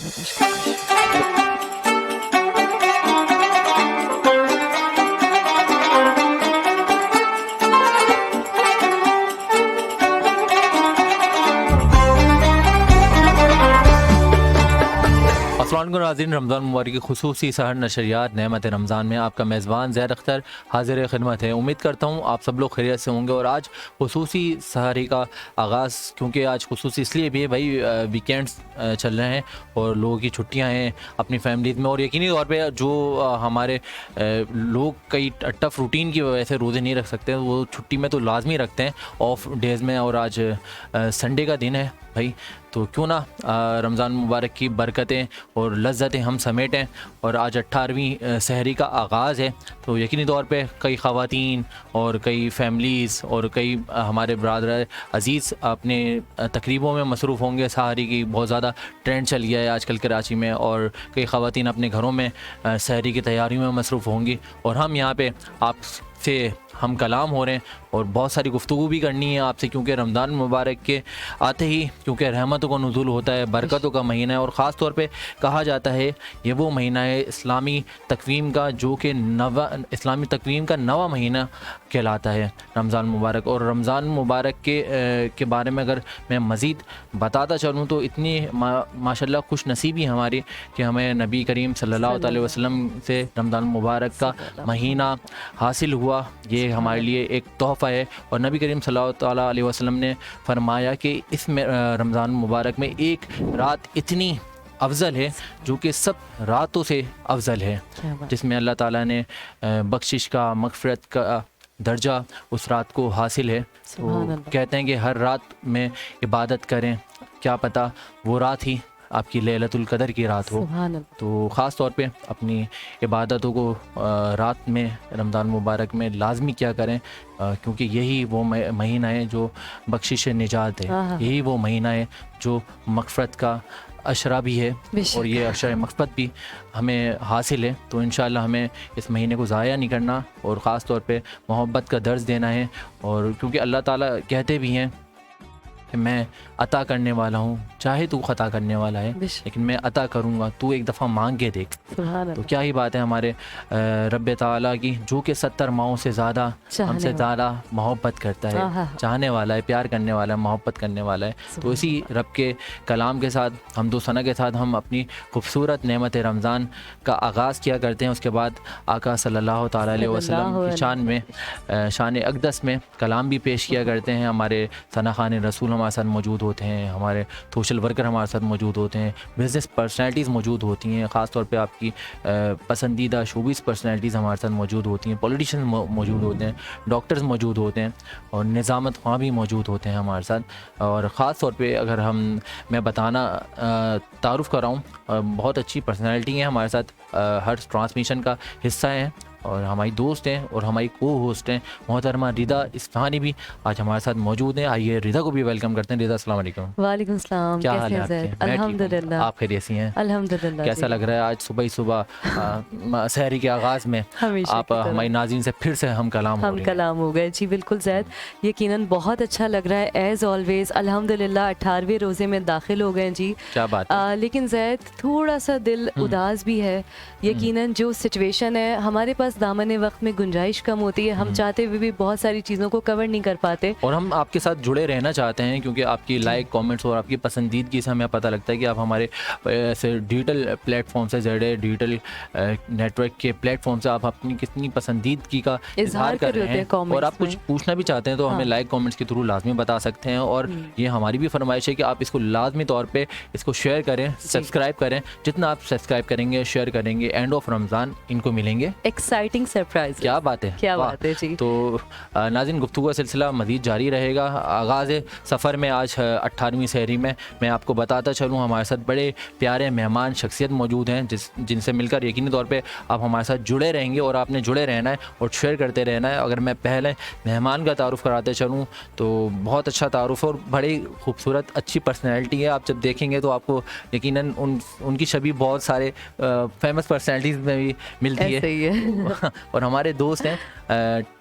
शाबाश। अस्सलाम वालेकुम नाज़रीन, रमज़ान मुबारक की खुसूसी सहर नशरियात नेमत रमज़ान में आपका मेज़बान ज़ैद अख्तर हाज़िर खिदमत है। उम्मीद करता हूँ आप सब लोग खैरियत से होंगे। और आज खुसूसी सहरी का आगाज़, क्योंकि आज खुसूसी इसलिए भी है भाई, वीकेंड्स चल रहे हैं और लोगों की छुट्टियाँ हैं अपनी फैमिलीज़ में। और यकीनी तौर पर जो हमारे लोग कई टफ़ रूटीन की वजह से रोज़े नहीं रख सकते, वो छुट्टी में तो लाजमी रखते हैं ऑफ डेज़ में। और आज संडे का दिन है भाई, तो क्यों ना रमज़ान मुबारक की बरकतें और लज्जतें हम समेटें। और आज 18वीं सहरी का आगाज़ है, तो यकीनी तौर पे कई ख़वातीन और कई फैमिलीज़ और कई हमारे बरादर अज़ीज़ अपने तकरीबों में मसरूफ़ होंगे। सहरी की बहुत ज़्यादा ट्रेंड चल गया है आजकल कराची में, और कई ख़वातीन अपने घरों में सहरी की तैयारियों में मसरूफ़ होंगी। और हम यहाँ पे आपसे हम कलाम हो रहे हैं और बहुत सारी गुफ्तगू भी करनी है आपसे, क्योंकि रमज़ान मुबारक के आते ही क्योंकि रहमतों का नुज़ूल होता है, बरकतों का महीना है। और ख़ास तौर पे कहा जाता है ये वो महीना है इस्लामी तकवीम का, जो कि इस्लामी तकवीम का नवा महीना कहलाता है रमज़ान मुबारक। और रमज़ान मुबारक के बारे में अगर मैं मज़ीद बताता चलूँ तो इतनी माशाल्लाह खुश नसीबी हमारी कि हमें नबी करीम सल्लल्लाहु अलैहि वसल्लम से रमज़ान मुबारक का महीना हासिल हुआ। ये हमारे लिए एक तोहफ़ा है। और नबी करीम सल्लल्लाहु अलैहि वसल्लम ने फरमाया कि इस रमज़ान मुबारक में एक रात इतनी अफजल है जो कि सब रातों से अफजल है, जिसमें अल्लाह ताला ने बख्शिश का, मग़फ़िरत का दर्जा उस रात को हासिल है। तो कहते हैं कि हर रात में इबादत करें, क्या पता वो रात ही आपकी लैलतुल कदर की रात हो। तो ख़ास तौर पे अपनी इबादतों को रात में रमज़ान मुबारक में लाजमी क्या करें, क्योंकि यही वो महीना है जो बख्शिश निजात है, यही वो महीना है जो मग़फ़िरत का अशरा भी है और ये अशरा मग़फ़िरत भी हमें हासिल है। तो इंशाअल्लाह हमें इस महीने को ज़ाया नहीं करना और ख़ास तौर पे मोहब्बत का दर्ज देना है। और क्योंकि अल्लाह ताला कहते भी हैं कि मैं अता करने वाला हूँ, चाहे तू ख़ता करने वाला है लेकिन मैं अता करूँगा, तू एक दफ़ा मांग के देख। तो क्या ही बात है हमारे रब ताला की, जो कि 70 माओं से ज़्यादा हमसे ज़्यादा मोहब्बत करता है, चाहने वाला है, प्यार करने वाला है, मोहब्बत करने वाला है। तो इसी रब के कलाम के साथ, हमदो सना के साथ हम अपनी खूबसूरत नेमत रमज़ान का आगाज़ किया करते हैं। उसके बाद आका सल्लल्लाहु ताला अलैहि वसल्लम की शान में, शान अक़दस में कलाम भी पेश किया करते हैं। हमारे सना खान रसूल हमारे साथ मौजूद होते हैं, हमारे सोशल वर्कर हमारे साथ मौजूद होते हैं, बिज़नेस पर्सनैलिटीज़ मौजूद होती हैं, ख़ास तौर पे आपकी पसंदीदा शोबिज़ पर्सनैलिटीज़ हमारे साथ मौजूद होती हैं, पॉलिटिशियन मौजूद होते हैं, डॉक्टर्स मौजूद होते हैं और निज़ामत ख़्वाह भी मौजूद होते हैं हमारे साथ। और ख़ास तौर पे अगर मैं बताना तारुफ़ कर रहा हूँ, बहुत अच्छी पर्सनैलिटी हैं हमारे साथ, हर ट्रांसमिशन का हिस्सा हैं और हमारी दोस्त हैं और हमारी को होस्ट हैं मोहतरमा रिदा इस्फ़हानी भी आज हमारे साथ मौजूद हैं। आइए रिदा को भी वेलकम करते हैं। रिदा अस्सलाम वालेकुम। वालेकुम सलाम। क्या हाल है आपके? अल्हम्दुलिल्लाह। आप खैरियत हैं? अल्हम्दुलिल्लाह। कैसा लग रहा है आज सुबह ही सुबह सहरी के आगाज़ में आप हमारी नाज़रीन से फिर से हम कलाम हो गए? जी बिल्कुल ज़ैद, यकीनन बहुत अच्छा लग रहा है एज़ ऑलवेज़। अल्हम्दुलिल्लाह 18वें रोज़े में दाखिल हो गए जी। क्या बात लेकिन ज़ैद थोड़ा सा दिल उदास भी है। यकीनन जो सिचुएशन है, हमारे पास दामन वक्त में गुंजाइश कम होती है, हम चाहते हुए भी बहुत सारी चीज़ों को कवर नहीं कर पाते। और हम आपके साथ जुड़े रहना चाहते हैं क्योंकि आपकी लाइक, कमेंट्स और आपकी पसंदीदगी से हमें पता लगता है कि आप हमारे ऐसे डिजिटल प्लेटफॉर्म से, ज़रिए डिजिटल नेटवर्क के प्लेटफॉर्म से आप अपनी कितनी पसंदीदगी का इजहार कर रहे हैं। और आप कुछ पूछना भी चाहते हैं तो हमें लाइक कमेंट्स के थ्रू लाजमी बता सकते हैं। और ये हमारी भी फरमाइश है कि आप इसको लाजमी तौर पर इसको शेयर करें, सब्सक्राइब करें। जितना आप सब्सक्राइब करेंगे, शेयर करेंगे, एंड ऑफ रमज़ान इनको मिलेंगे एक्साइटिंग सरप्राइज। क्या बात है, क्या बात है जी। तो नाज़रीन गुफ्तगू का सिलसिला मज़ीद जारी रहेगा। आगाज़ सफ़र में आज 18वीं सहरी में मैं आपको बताता चलूँ, हमारे साथ बड़े प्यारे मेहमान शख्सियत मौजूद हैं जिनसे मिलकर यकीनी तौर पे आप हमारे साथ जुड़े रहेंगे और आपने जुड़े रहना है और शेयर करते रहना है। अगर मैं पहले मेहमान का तारुफ़ कराते चलूँ तो बहुत अच्छा तारुफ़ और बड़ी खूबसूरत अच्छी पर्सनैलिटी है। आप जब देखेंगे तो आपको यकीनन उनकी शबीह बहुत सारे फेमस पर्सनैलिटीज़ में भी मिलती है। और हमारे दोस्त हैं,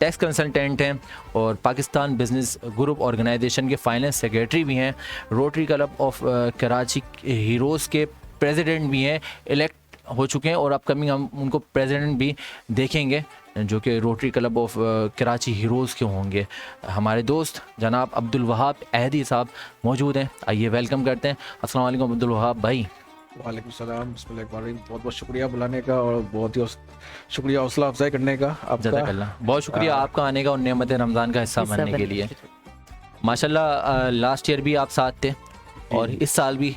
टैक्स कंसल्टेंट हैं और पाकिस्तान बिजनेस ग्रुप ऑर्गेनाइजेशन के फाइनेंस सेक्रेटरी भी हैं, rotary club of Karachi heroes के प्रेसिडेंट भी हैं, इलेक्ट हो चुके हैं और अपकमिंग हम उनको प्रेसिडेंट भी देखेंगे जो कि rotary club of Karachi heroes के होंगे। हमारे दोस्त जनाब अब्दुल वहाब अहदी साहब मौजूद हैं, आइए वेलकम करते हैं। अस्सलाम वालेकुम अब्दुल वहाब भाई। वालेकुम सलाम, बिस्मिल्लाहिर्रहमानिर्रहीम। बहुत बहुत शुक्रिया बुलाने का और बहुत ही शुक्रिया हौसला अफजाई करने का आपका। जज़ाकल्लाह, बहुत शुक्रिया आपका आने का और नेमत रमज़ान का हिस्सा बनने के लिए। माशाल्लाह लास्ट ईयर भी आप साथ थे और इस साल भी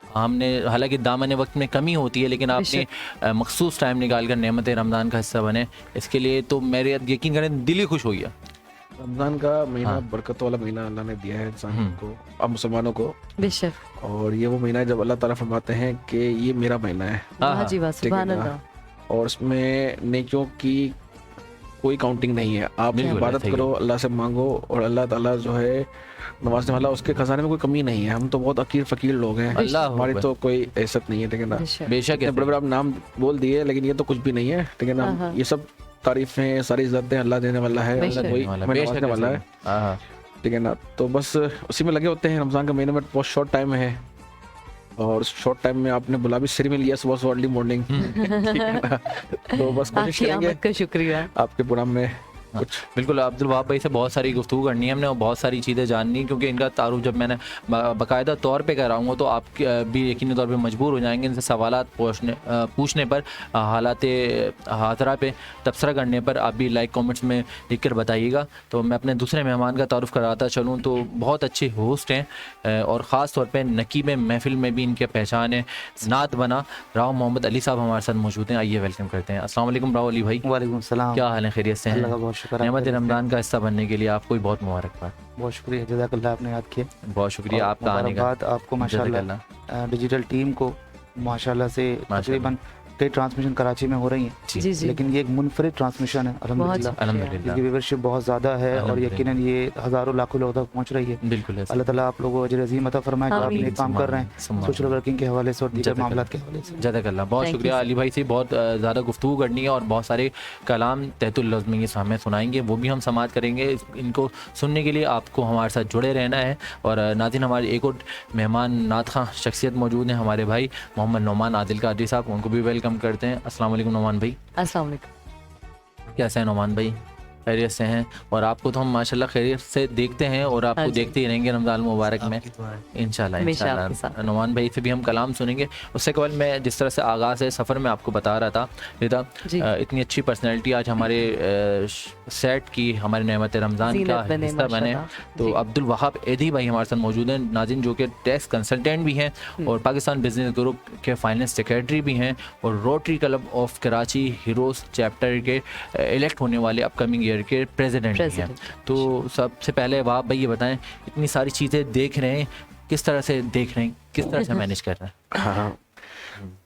हमने, हालांकि दामन वक्त में कमी होती है लेकिन आपने मखसूस टाइम निकाल कर नेमत रमज़ान का हिस्सा बने, इसके लिए तो मेरे यकीन करें दिल ही खुश हो गया। रमज़ान का महीना बरकत वाला महीना अल्लाह ने दिया है इंसान को, अब मुसलमानों को, बेशक, और ये वो महीना है जब अल्लाह ताला फरमाते हैं कि ये मेरा महीना है। वाह जी वाह, ठीक है सुभान ना? अल्लाह। और इसमें नेकियों की कोई काउंटिंग नहीं है। आप बिल्कुल, इबादत सही करो, अल्लाह से मांगो और अल्लाह ताला जो है नवाजने वाला, उसके खजाने में कोई कमी नहीं है। हम तो बहुत अकीर फकीर लोग हैं, अल्लाह हमारी अकबर। तो कोई हैसियत नहीं है, ठीक है ना। बेशक, बेशक इतने बड़े बड़े आप नाम बोल दिए लेकिन ये तो कुछ भी नहीं है, ठीक है ना। हाँ। ये सब तारीफें, सारी इज्जतें अल्लाह देने वाला है, बेशक। अल्लाह कोई हमें नवाजने वाला है, ठीक है ना। तो बस उसी में लगे होते हैं। रमज़ान के महीने में बहुत शॉर्ट टाइम है और शॉर्ट टाइम में आपने बुला भी सिर में लिया सुबह अर्ली मॉर्निंग, ठीक है ना। तो बस कोशिश आपकी करेंगे आमद का शुक्रिया। आपके प्रोग्राम में कुछ। बिल्कुल, अब्दुल वहाब भाई से बहुत सारी गुफ्तगू करनी है हमने और बहुत सारी चीज़ें जाननी, क्योंकि इनका तारुफ जब मैंने बाकायदा तौर पे कराऊंगा तो आप भी यकीनी तौर पे मजबूर हो जाएंगे इनसे सवालात पूछने पर, हालात हाजरा पे तबसरा करने पर। आप भी लाइक कमेंट्स में लिख कर बताइएगा। तो मैं अपने दूसरे मेहमान का तारुफ कराता चलूँ तो बहुत अच्छे होस्ट हैं और ख़ास तौर पर नकीब महफिल में भी इनके पहचान है, नात बना राव मोहम्मद अली साहब हमारे साथ मौजूद हैं। आइए वेलकम करते हैं। अस्सलाम वालेकुम राव अली भाई। वालेकुम सलाम। क्या हाल है, खैरियत से अल्लाह का हैं? बहुत शुक्र। नेमत रमज़ान का हिस्सा बनने के लिए आपको भी बहुत मुबारकबाद। बहुत शुक्रिया, जज़ाकल्लाह, आपने याद किया। बहुत शुक्रिया और आपका आने का। मुबारकबाद आपको माशाल्लाह, डिजिटल टीम को माशाल्लाह से तकरीबन कई ट्रांसमिशन कराची में हो रही हैं, जी जी, लेकिन ये एक मुनफरिद ट्रांसमिशन है अल्हम्दुलिल्लाह। अल्हम्दुलिल्लाह, इसकी व्यूवरशिप बहुत ज़्यादा है और अल्हम्दुलिल्लाह। यकीनन ये हज़ारों लाखों लोगों तक पहुंच रही है। बिल्कुल ऐसा। अल्लाह ताला आप लोगों को अजर अज़ीम अता फरमाए कि आप आमीन। ये काम कर रहे हैं सुम्मा सोशल वर्किंग के हवाले से और दीगर जज़ाकल्लाह। मामलात के हवाले से। जज़ाकल्लाह, बहुत Thank you, शुक्रिया sir. अली भाई से। बहुत ज़्यादा गुफ्तगू करनी है और बहुत सारे कलाम तहतुल लफ्ज़ में ये हमें सुनाएंगे, वो भी हम समाअत करेंगे। इनको सुनने के लिए आपको हमारे साथ जुड़े रहना है। और नाज़रीन, हमारे एक और मेहमान नात खां शख्सियत मौजूद हैं, हमारे भाई मोहम्मद नोमान आदिल कादरी साहब, उनको भी वेलकम करते हैं। अस्सलाम वालेकुम नोमान भाई। अस्सलाम वालेकुम। कैसे हैं नोमान भाई? खैरियत से हैं? और आपको तो हम माशाल्लाह खैरियत से देखते हैं और आपको हाँ जी। देखते ही रहेंगे रमज़ान मुबारक में इंशाल्लाह। हमेशा आपके इंशाल्लाह साथ। नोमान भाई से भी हम कलाम सुनेंगे। उससे कबल मैं जिस तरह से आगाज़ है सफ़र में आपको बता रहा था रिदा, जी। इतनी अच्छी पर्सनैलिटी आज हमारे सेट की, हमारे नेमत रमज़ान ज़ीनत का बने हिस्सा बने। माशाल्लाह। तो जी। अब्दुल वहाब एदी भाई हमारे साथ मौजूद हैं नाज़रीन, जो कि टैक्स कंसल्टेंट भी हैं और पाकिस्तान बिजनेस ग्रुप के फाइनेंस सेक्रेटरी भी हैं और rotary club of Karachi heroes chapter के इलेक्ट होने वाले अपकमिंग ईयर के प्रेसिडेंट भी हैं। तो सबसे पहले वहाब भाई ये बताएं, इतनी सारी चीज़ें देख रहे हैं, किस तरह से देख रहे हैं, किस तरह से मैनेज कर रहे हैं? हाँ,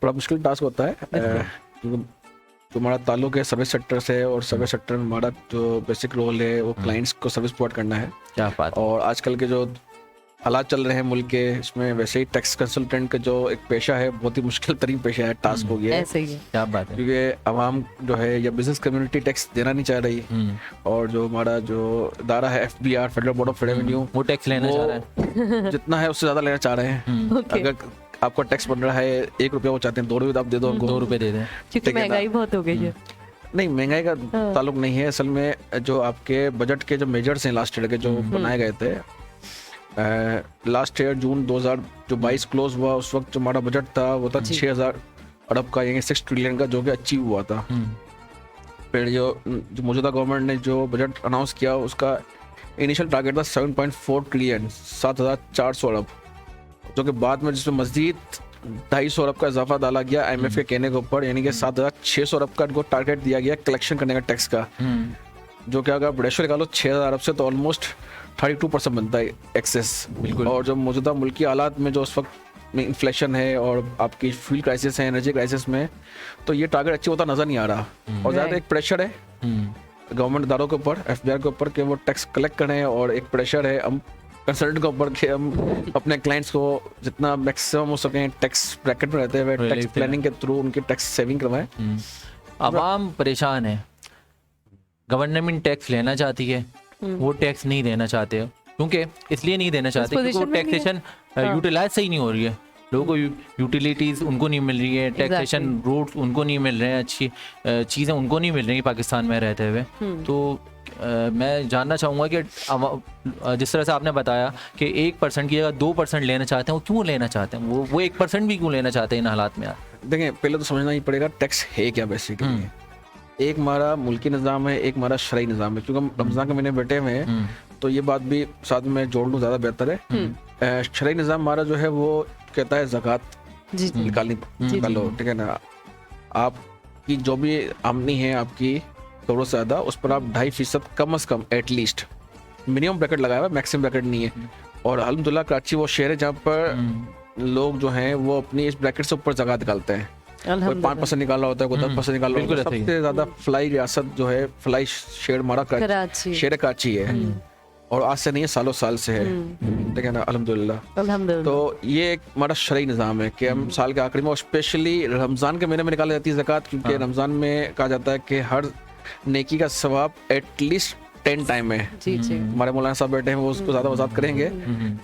बड़ा मुश्किल टास्क होता है क्योंकि जो हमारा ताल्लुक है सर्विस सेक्टर से, और सर्विस सेक्टर में हमारा जो बेसिक रोल है वो क्लाइंट्स को सर्विस प्रोवाइड करना है। क्या बात है। और आजकल के जो हालात चल रहे हैं मुल्क के, इसमें वैसे ही टैक्स कंसल्टेंट का जो एक पेशा है बहुत ही मुश्किल तरीन पेशा है, टास्क हो गया है। ऐसे ही है। क्या बात है। क्योंकि आवाम जो है या बिजनेस कम्युनिटी टैक्स देना नहीं चाह रही, और जो हमारा जो इदारा है FBR, federal board of revenue, वो टैक्स लेना चाह रहे हैं। जितना है उससे ज़्यादा लेना चाह रहे हैं। ओके, अगर आपका टैक्स बन रहा है 1 रुपया, वो चाहते हैं 2 रुपये आप दे दो उनको। 2 रुपए दे दें। क्योंकि ठीक है ना। महंगाई बहुत हो गई है। नहीं, महंगाई का ताल्लुक नहीं है असल में। जो आपके बजट के जो मेजर्स हैं लास्ट ईयर के जो बनाए गए थे, लास्ट ईयर जून 2022 क्लोज हुआ, उस वक्त जो हमारा बजट था वो था 6000 अरब का, यानी 6 ट्रिलियन का, जो कि अचीव हुआ था। फिर जो मौजूदा गवर्नमेंट ने जो बजट अनाउंस किया उसका इनिशियल टारगेट था 7.4 ट्रिलियन, 7400 अरब, जो कि बाद में जिसमें मजीद 250 अरब का इजाफा डाला गया IMF के कहने के ऊपर, यानी कि 7600 अरब का इनको टारगेट दिया गया कलेक्शन करने का टैक्स का, जो कि अगर आप रेशो निकालो 6000 अरब से तो ऑलमोस्ट 32% बनता है एक्सेस। बिल्कुल। और जो मौजूदा मुल्की हालात में जो उस वक्त में इन्फ्लेशन है और आपकी फ्यूल क्राइसिस है, एनर्जी क्राइसिस में, तो ये टारगेट अच्छी होता नजर नहीं आ रहा। और ज़्यादा एक प्रेशर है गवर्नमेंट इदारों के ऊपर, FBR के ऊपर, कि वो टैक्स कलेक्ट करें, और एक प्रेशर है हम कंसल्टेंट के ऊपर कि हम अपने क्लाइंट्स को जितना मैक्सिमम हो सके टैक्स ब्रैकेट में रहते हुए टैक्स प्लानिंग के थ्रू उनकी टैक्स सेविंग करवाएं। आवाम परेशान है, गवर्नमेंट टैक्स लेना चाहती है, वो टैक्स नहीं देना चाहते, क्योंकि इसलिए नहीं देना चाहते क्योंकि वो position में नहीं है। टैक्सेशन यूटिलाइज सही नहीं हो रही है। लोगों को यूटिलिटीज़ उनको नहीं मिल रही है, टैक्सेशन रूट्स उनको नहीं मिल रहे हैं, अच्छी चीज़ें उनको नहीं मिल रही पाकिस्तान में रहते हुए। तो मैं जानना चाहूँगा कि जिस तरह से आपने बताया कि 1% की जगह 2% लेना चाहते हैं, वो क्यों लेना चाहते हैं, वो 1% भी क्यों लेना चाहते हैं इन हालात में? देखिए, पहले तो समझना ही पड़ेगा टैक्स है क्या बेसिकली। एक हमारा मुल्की निज़ाम है, एक हमारा शरई निज़ाम है। क्योंकि हम रमज़ान के महीने बैठे हुए हैं तो ये बात भी साथ में जोड़ लूँ, ज़्यादा बेहतर है। शरई निज़ाम हमारा जो है वो कहता है ज़कात निकालनी निकालो, ठीक है ना। आपकी जो भी आमदनी है आपकी करोड़ से ज़्यादा, उस पर आप 2.5% कम से कम एटलीस्ट मिनिमम ब्रैकेट लगाया हुआ है, मैक्सिमम ब्रैकेट नहीं है। और अल्हम्दुलिल्लाह कराची वो शहर है जहाँ पर लोग जो हैं वो अपनी इस ब्रैकेट से ऊपर ज़कात निकालते हैं। कोई 5% निकाला होता है, कोई 10% निकाला होता है। सबसे ज़्यादा फ्लाई रियासत जो है, फ्लाई शहर हमारा शहर कराची है, और आज से नहीं है, सालों साल से है, ठीक है ना, अल्हम्दुलिल्लाह। तो ये एक हमारा शरई निज़ाम है कि हम साल के आखिरी में, और स्पेशली रमज़ान के महीने में निकाली जाती है ज़कात, क्योंकि रमज़ान में कहा जाता है कि हर नेकी का सवाब एटलीस्ट 10 टाइम है। जी जी, हमारे मौलाना साहब बैठे हैं, वो उसको ज़्यादा वजात करेंगे।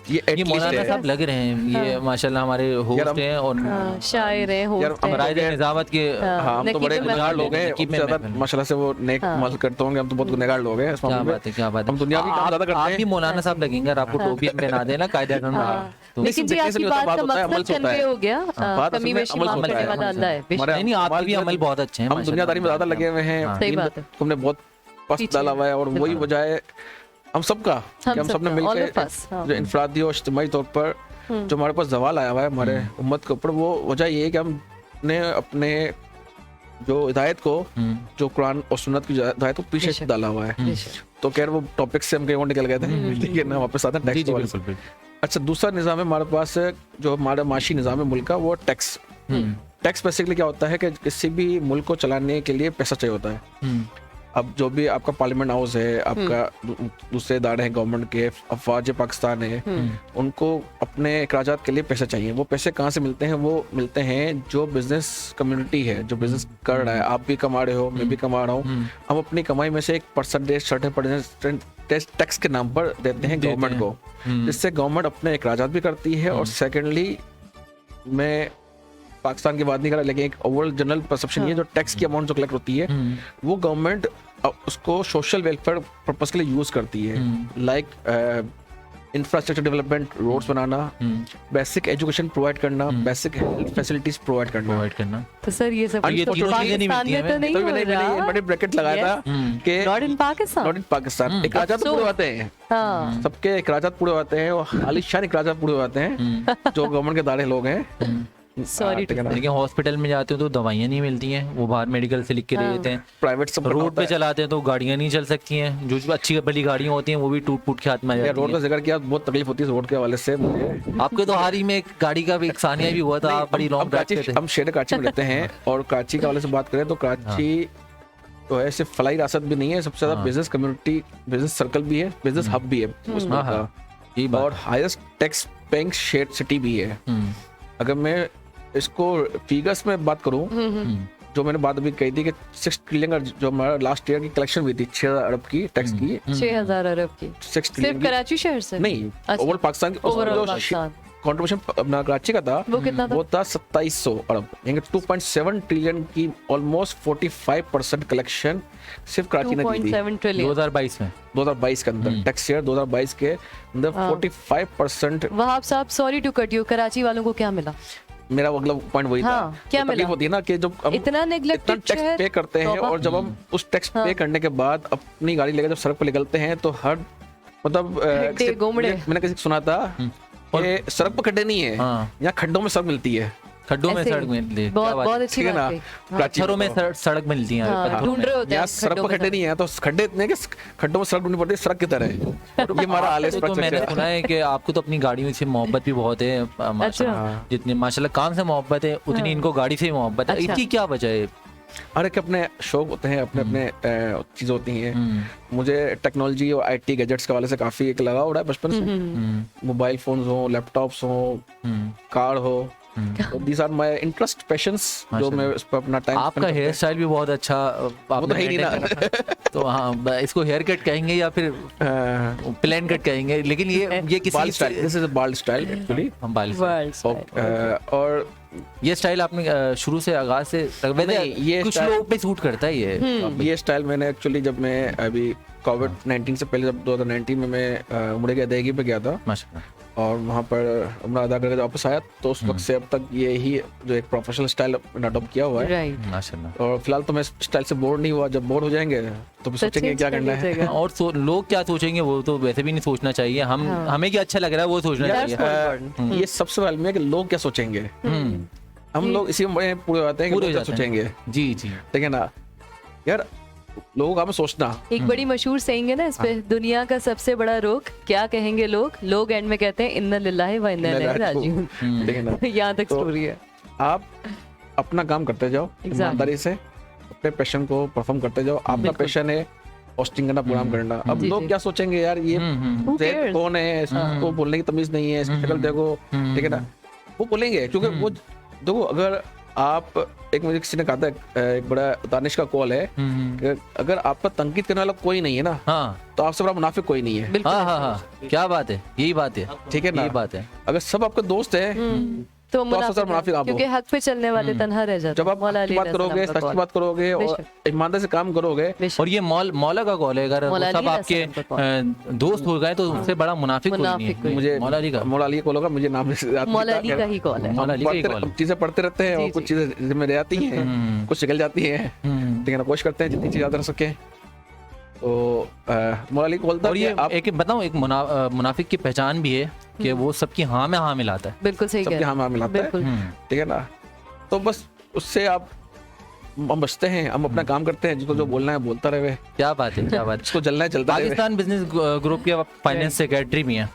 ये मौलाना साहब लग रहे हैं, ये माशाल्लाह हमारे होस्ट हैं और शायर हैं, होस्ट हैं, बराए निज़ामत के। हाँ, हम तो बड़े गुनहगार लोग हैं, ज़्यादा माशाल्लाह से वो नेक अमल करते होंगे, हम तो बहुत गुनहगार लोग हैं। क्या बात है, क्या बात है। हम दुनिया की काम ज़्यादा करते हैं। आप भी मौलाना साहब लगेंगे, और आपको टोपी हम पहना देना कायदे का। लेकिन जी आपकी बात का मकसद कन्वे हो गया, कमी बेशी माफ करने वाला अल्लाह है। नहीं, आपके भी अमल बहुत अच्छे हैं, हम दुनियादारी में ज़्यादा लगे हुए हैं, सही बात है, तुमने बहुत पस्त डाला हुआ है, और वही वजह है हम सबका कि हम सबने मिलकर जो इनफरादी और इज्तिमाई तौर पर जो हमारे पास जवाल आया हुआ है हमारे उम्मत के ऊपर, वो वजह ये है कि हमने अपने जो हिदायत को, जो कुरान और सुन्नत की हिदायत को पीछे डाला हुआ है। तो खैर वो टॉपिक से हम कहीं और निकल गए थे, ठीक है ना, वापस आते हैं टैक्स वाले। अच्छा, दूसरा निज़ाम है हमारे पास, जो हमारा माशी निज़ाम है मुल्क का, वो टैक्स। टैक्स बेसिकली क्या होता है कि किसी भी मुल्क को चलाने के लिए पैसा चाहिए होता है। अब जो भी आपका पार्लियामेंट हाउस है, आपका दूसरे इदारे हैं गवर्नमेंट के, अफवाज पाकिस्तान है, उनको अपने अखराजात के लिए पैसे चाहिए। वो पैसे कहाँ से मिलते हैं? वो मिलते हैं जो बिजनेस कम्युनिटी है, जो बिजनेस कर रहा है। आप भी कमा रहे हो, मैं भी कमा रहा हूँ, हम अपनी कमाई में से एक परसेंटेज, 30% टैक्स के नाम पर देते हैं गवर्नमेंट को, जिससे गवर्नमेंट अपने अखराजात भी करती है। और सेकेंडली, मैं पाकिस्तान की बात नहीं कर रहा, लेकिन एक ओवरऑल जनरल परसेप्शन ये, जो टैक्स की अमाउंट जो कलेक्ट होती है, वो गवर्नमेंट उसको सोशल वेलफेयर पर्पस के लिए यूज करती है। लाइक इंफ्रास्ट्रक्चर डेवलपमेंट, रोड्स बनाना, बेसिक एजुकेशन प्रोवाइड करना, बेसिक हेल्थ फैसिलिटीज प्रोवाइड करना। तो सर ये सब ये तीनों चीजें नहीं मिलती हैं। तो नहीं हो मैंने रहा। बड़े ब्रैकेट लगाया था कि नॉट इन पाकिस्तान, अखराजात पूरे होते हैं, सबके अखराजात पूरे होते हैं, और आलिशान अखराजात पूरे होते हैं जो गवर्नमेंट के दायरे लोग हैं। सॉरी, लेकिन हॉस्पिटल में जाते हो तो दवाइयाँ नहीं मिलती हैं, वो बाहर मेडिकल से लिख के दे देते हैं। प्राइवेट सब रोड पे चलाते हैं तो गाड़ियाँ नहीं चल सकती हैं, जो अच्छी बड़ी गाड़ियाँ होती हैं वो भी टूट फूट के हाथ में आ जाती हैं। रोड का जिक्र किया, बहुत तकलीफ होती है रोड के हवाले से मुझे। आपके तो हाल ही में एक गाड़ी का भी एक सानिया भी हुआ था, आप बड़ी लॉन्ग ड्राइव पे थे। हम शहर कराची में रहते हैं, और कराची के हवाले से बात करें तो कराची तो है सिर्फ फलाई रासत भी नहीं है, सबसे ज्यादा बिजनेस कम्युनिटी, बिजनेस सर्कल भी है, बिजनेस हब भी है उसमें का, और highest tax paying share city भी है। अगर मैं इसको फिगर्स में बात करूं, जो मैंने बात अभी कही थी कि 6 ट्रिलियन का जो हमारा लास्ट ईयर की कलेक्शन हुई थी, 6,000 अरब की टैक्स की, 6,000 अरब की, 6 ट्रिलियन सिर्फ कराची शहर से नहीं, ओवरऑल पाकिस्तान की कंट्रीब्यूशन अपना कराची का था, वो कितना था? वो था 2700 अरब, यानी 2.7 ट्रिलियन की ऑलमोस्ट 45% कलेक्शन सिर्फ कराची ने की थी 2022 में, 2022 के अंदर। टैक्स ईयर 2022 के अंदर 45%। Wahab sahab, sorry to cut you, Karachi वालों को क्या मिला? मेरा अगला पॉइंट वही था, क्या मिला? होती है ना कि जब हम इतना टैक्स पे करते हैं, और जब हम उस टैक्स पे करने के बाद अपनी गाड़ी लेकर जब सड़क पे निकलते हैं तो हर मतलब मैंने किसी सुना था कि सड़क पर खड्डे नहीं है, यहाँ खड्डों में सड़क मिलती है। खड्डों में सड़क मिलती है, बहुत अच्छी बात है। पत्थरों में सड़क मिलती है, ढूंढ रहे होते हैं, सड़क पर खड्डे नहीं है, तो खड्डे इतने कि खड्डों में सड़क ढूंढनी पड़ती है, सड़क की तरह है। ये हमारा हाल है। तो मैंने सुना है कि आपको तो अपनी गाड़ियों से मोहब्बत भी बहुत है, जितनी माशाल्लाह काम से मोहब्बत है, उतनी इनको गाड़ी से मोहब्बत है। इसकी क्या वजह है? हर एक अपने शौक होते हैं, अपने अपने चीज़ होती हैं। मुझे टेक्नोलॉजी और आईटी गैजेट्स के वाले से काफ़ी एक लगाव हो रहा है बचपन से। मोबाइल फोन्स हो, लैपटॉप्स हो, कार हो, तो these are my interest passions जो मैं इस पर अपना टाइम आपका हेयर स्टाइल भी बहुत अच्छा वो तो है ही नहीं ना। maintain करा। तो हाँ, इसको हेयर कट कहेंगे या फिर प्लेन कट कहेंगे, लेकिन ये किसी बाल स्टाइल, दिस इज अ बाल स्टाइल एक्चुअली। हम बाल वर्ल्ड स्टाइल। और ये स्टाइल आपने शुरू से आगाज से नहीं, ये कुछ style- लोगों पे सूट करता है ये। स्टाइल मैंने एक्चुअली जब मैं अभी कोविड-19 से पहले जब 2019 में मैं उम्र के अदायगी पे गया था माशाल्लाह। और वहाँ पर उम्र अदा करके वापस आया, तो उस वक्त से अब तक ये ही जो एक प्रोफेशनल स्टाइल मैंने अडॉप्ट किया हुआ है। राइट। माशाल्लाह। और फिलहाल तो मैं इस स्टाइल से बोर नहीं हुआ, जब बोर हो जाएंगे तो फिर सोचेंगे क्या करना है। और लोग क्या सोचेंगे वो तो वैसे भी नहीं सोचना चाहिए, हमें क्या अच्छा लग रहा है वो सोचना That's चाहिए। what- ये सबसे पहले में कि लोग क्या सोचेंगे, हम लोग इसी में पूरे होते हैं कि पूरे लोग हो क्या जाते हैं। सोचेंगे, जी जी। ठीक है ना यार, लोगों का हमें सोचना। एक बड़ी मशहूर saying है ना इस पे, दुनिया का सबसे बड़ा रोग क्या कहेंगे लोग एंड में कहते हैं इन्ना लिल्लाहि व इन्ना इलैहि राजिऊन। ठीक है ना, यहाँ तक स्टोरी है। आप अपना काम करते जाओ ईमानदारी से, अपने पैशन को परफॉर्म करते जाओ। आपका पैशन है होस्टिंग करना, प्रोग्राम करना। अब जी, लोग जी। क्या सोचेंगे यार, ये Who ज़ैद cares? कौन है, इसको बोलने की तमीज नहीं है, इसकी शक्ल देखो, ठीक है ना, वो बोलेंगे। क्योंकि वो देखो, अगर आप एक, मुझे किसी ने कहा था, एक बड़ा दानिश का कॉल है कि अगर आपका तंकीद करने वाला कोई नहीं है ना, हाँ तो आपसे बड़ा मुनाफिक कोई नहीं है। बिल्कुल हाँ हाँ हाँ, क्या बात है, यही बात है, ठीक है ना, यही बात है। अगर सब आपके दोस्त है तो आपसे मुनाफिक मुनाफिक आप हो। क्योंकि हक पे चलने वाले तन्हा रह जाते जब हैं। आप मौला हक अली की बात अलैहि करोगे, सलाम का सच की कौल। बात करोगे और बेशक। ईमानदारी से काम करोगे, बेशक। और ये मौला का कॉल है, अगर वो मौला सब अली आपके अलैहि सलाम दोस्त हो गए तो उससे बड़ा मुनाफिक कोई नहीं मुनाफिक है। कोई मुझे मौला अली का मौला अली कॉल होगा, मुझे नाम याद नहीं मौला था। अली का ही कॉल है। मौला अली का ही कॉल है। चीजें पढ़ते रहते हैं और जी, कुछ जी। चीजें जिम्मे रह जाती हैं, कुछ निकल जाती हैं, ठीक है ना, कोशिश करते हैं जितनी चीज याद रख सके। तो मौला अली कॉल था और कि ये आप एक बताऊं, एक मुनाफिक की पहचान भी है कि वो सबकी हाँ में हाँ मिलाता है। बिल्कुल सही कह सबके रहे हैं। हाँ मिलाता है, बिल्कुल। ठीक है ना। तो बस उससे आप हम बचते हैं, हम अपना काम करते हैं, जिसको जो बोलना है बोलता रहे, क्या बात है, क्या बात है। जिसको चलना है चलता रहे। पाकिस्तान बिजनेस ग्रुप के फाइनेंस सेक्रेटरी भी हैं।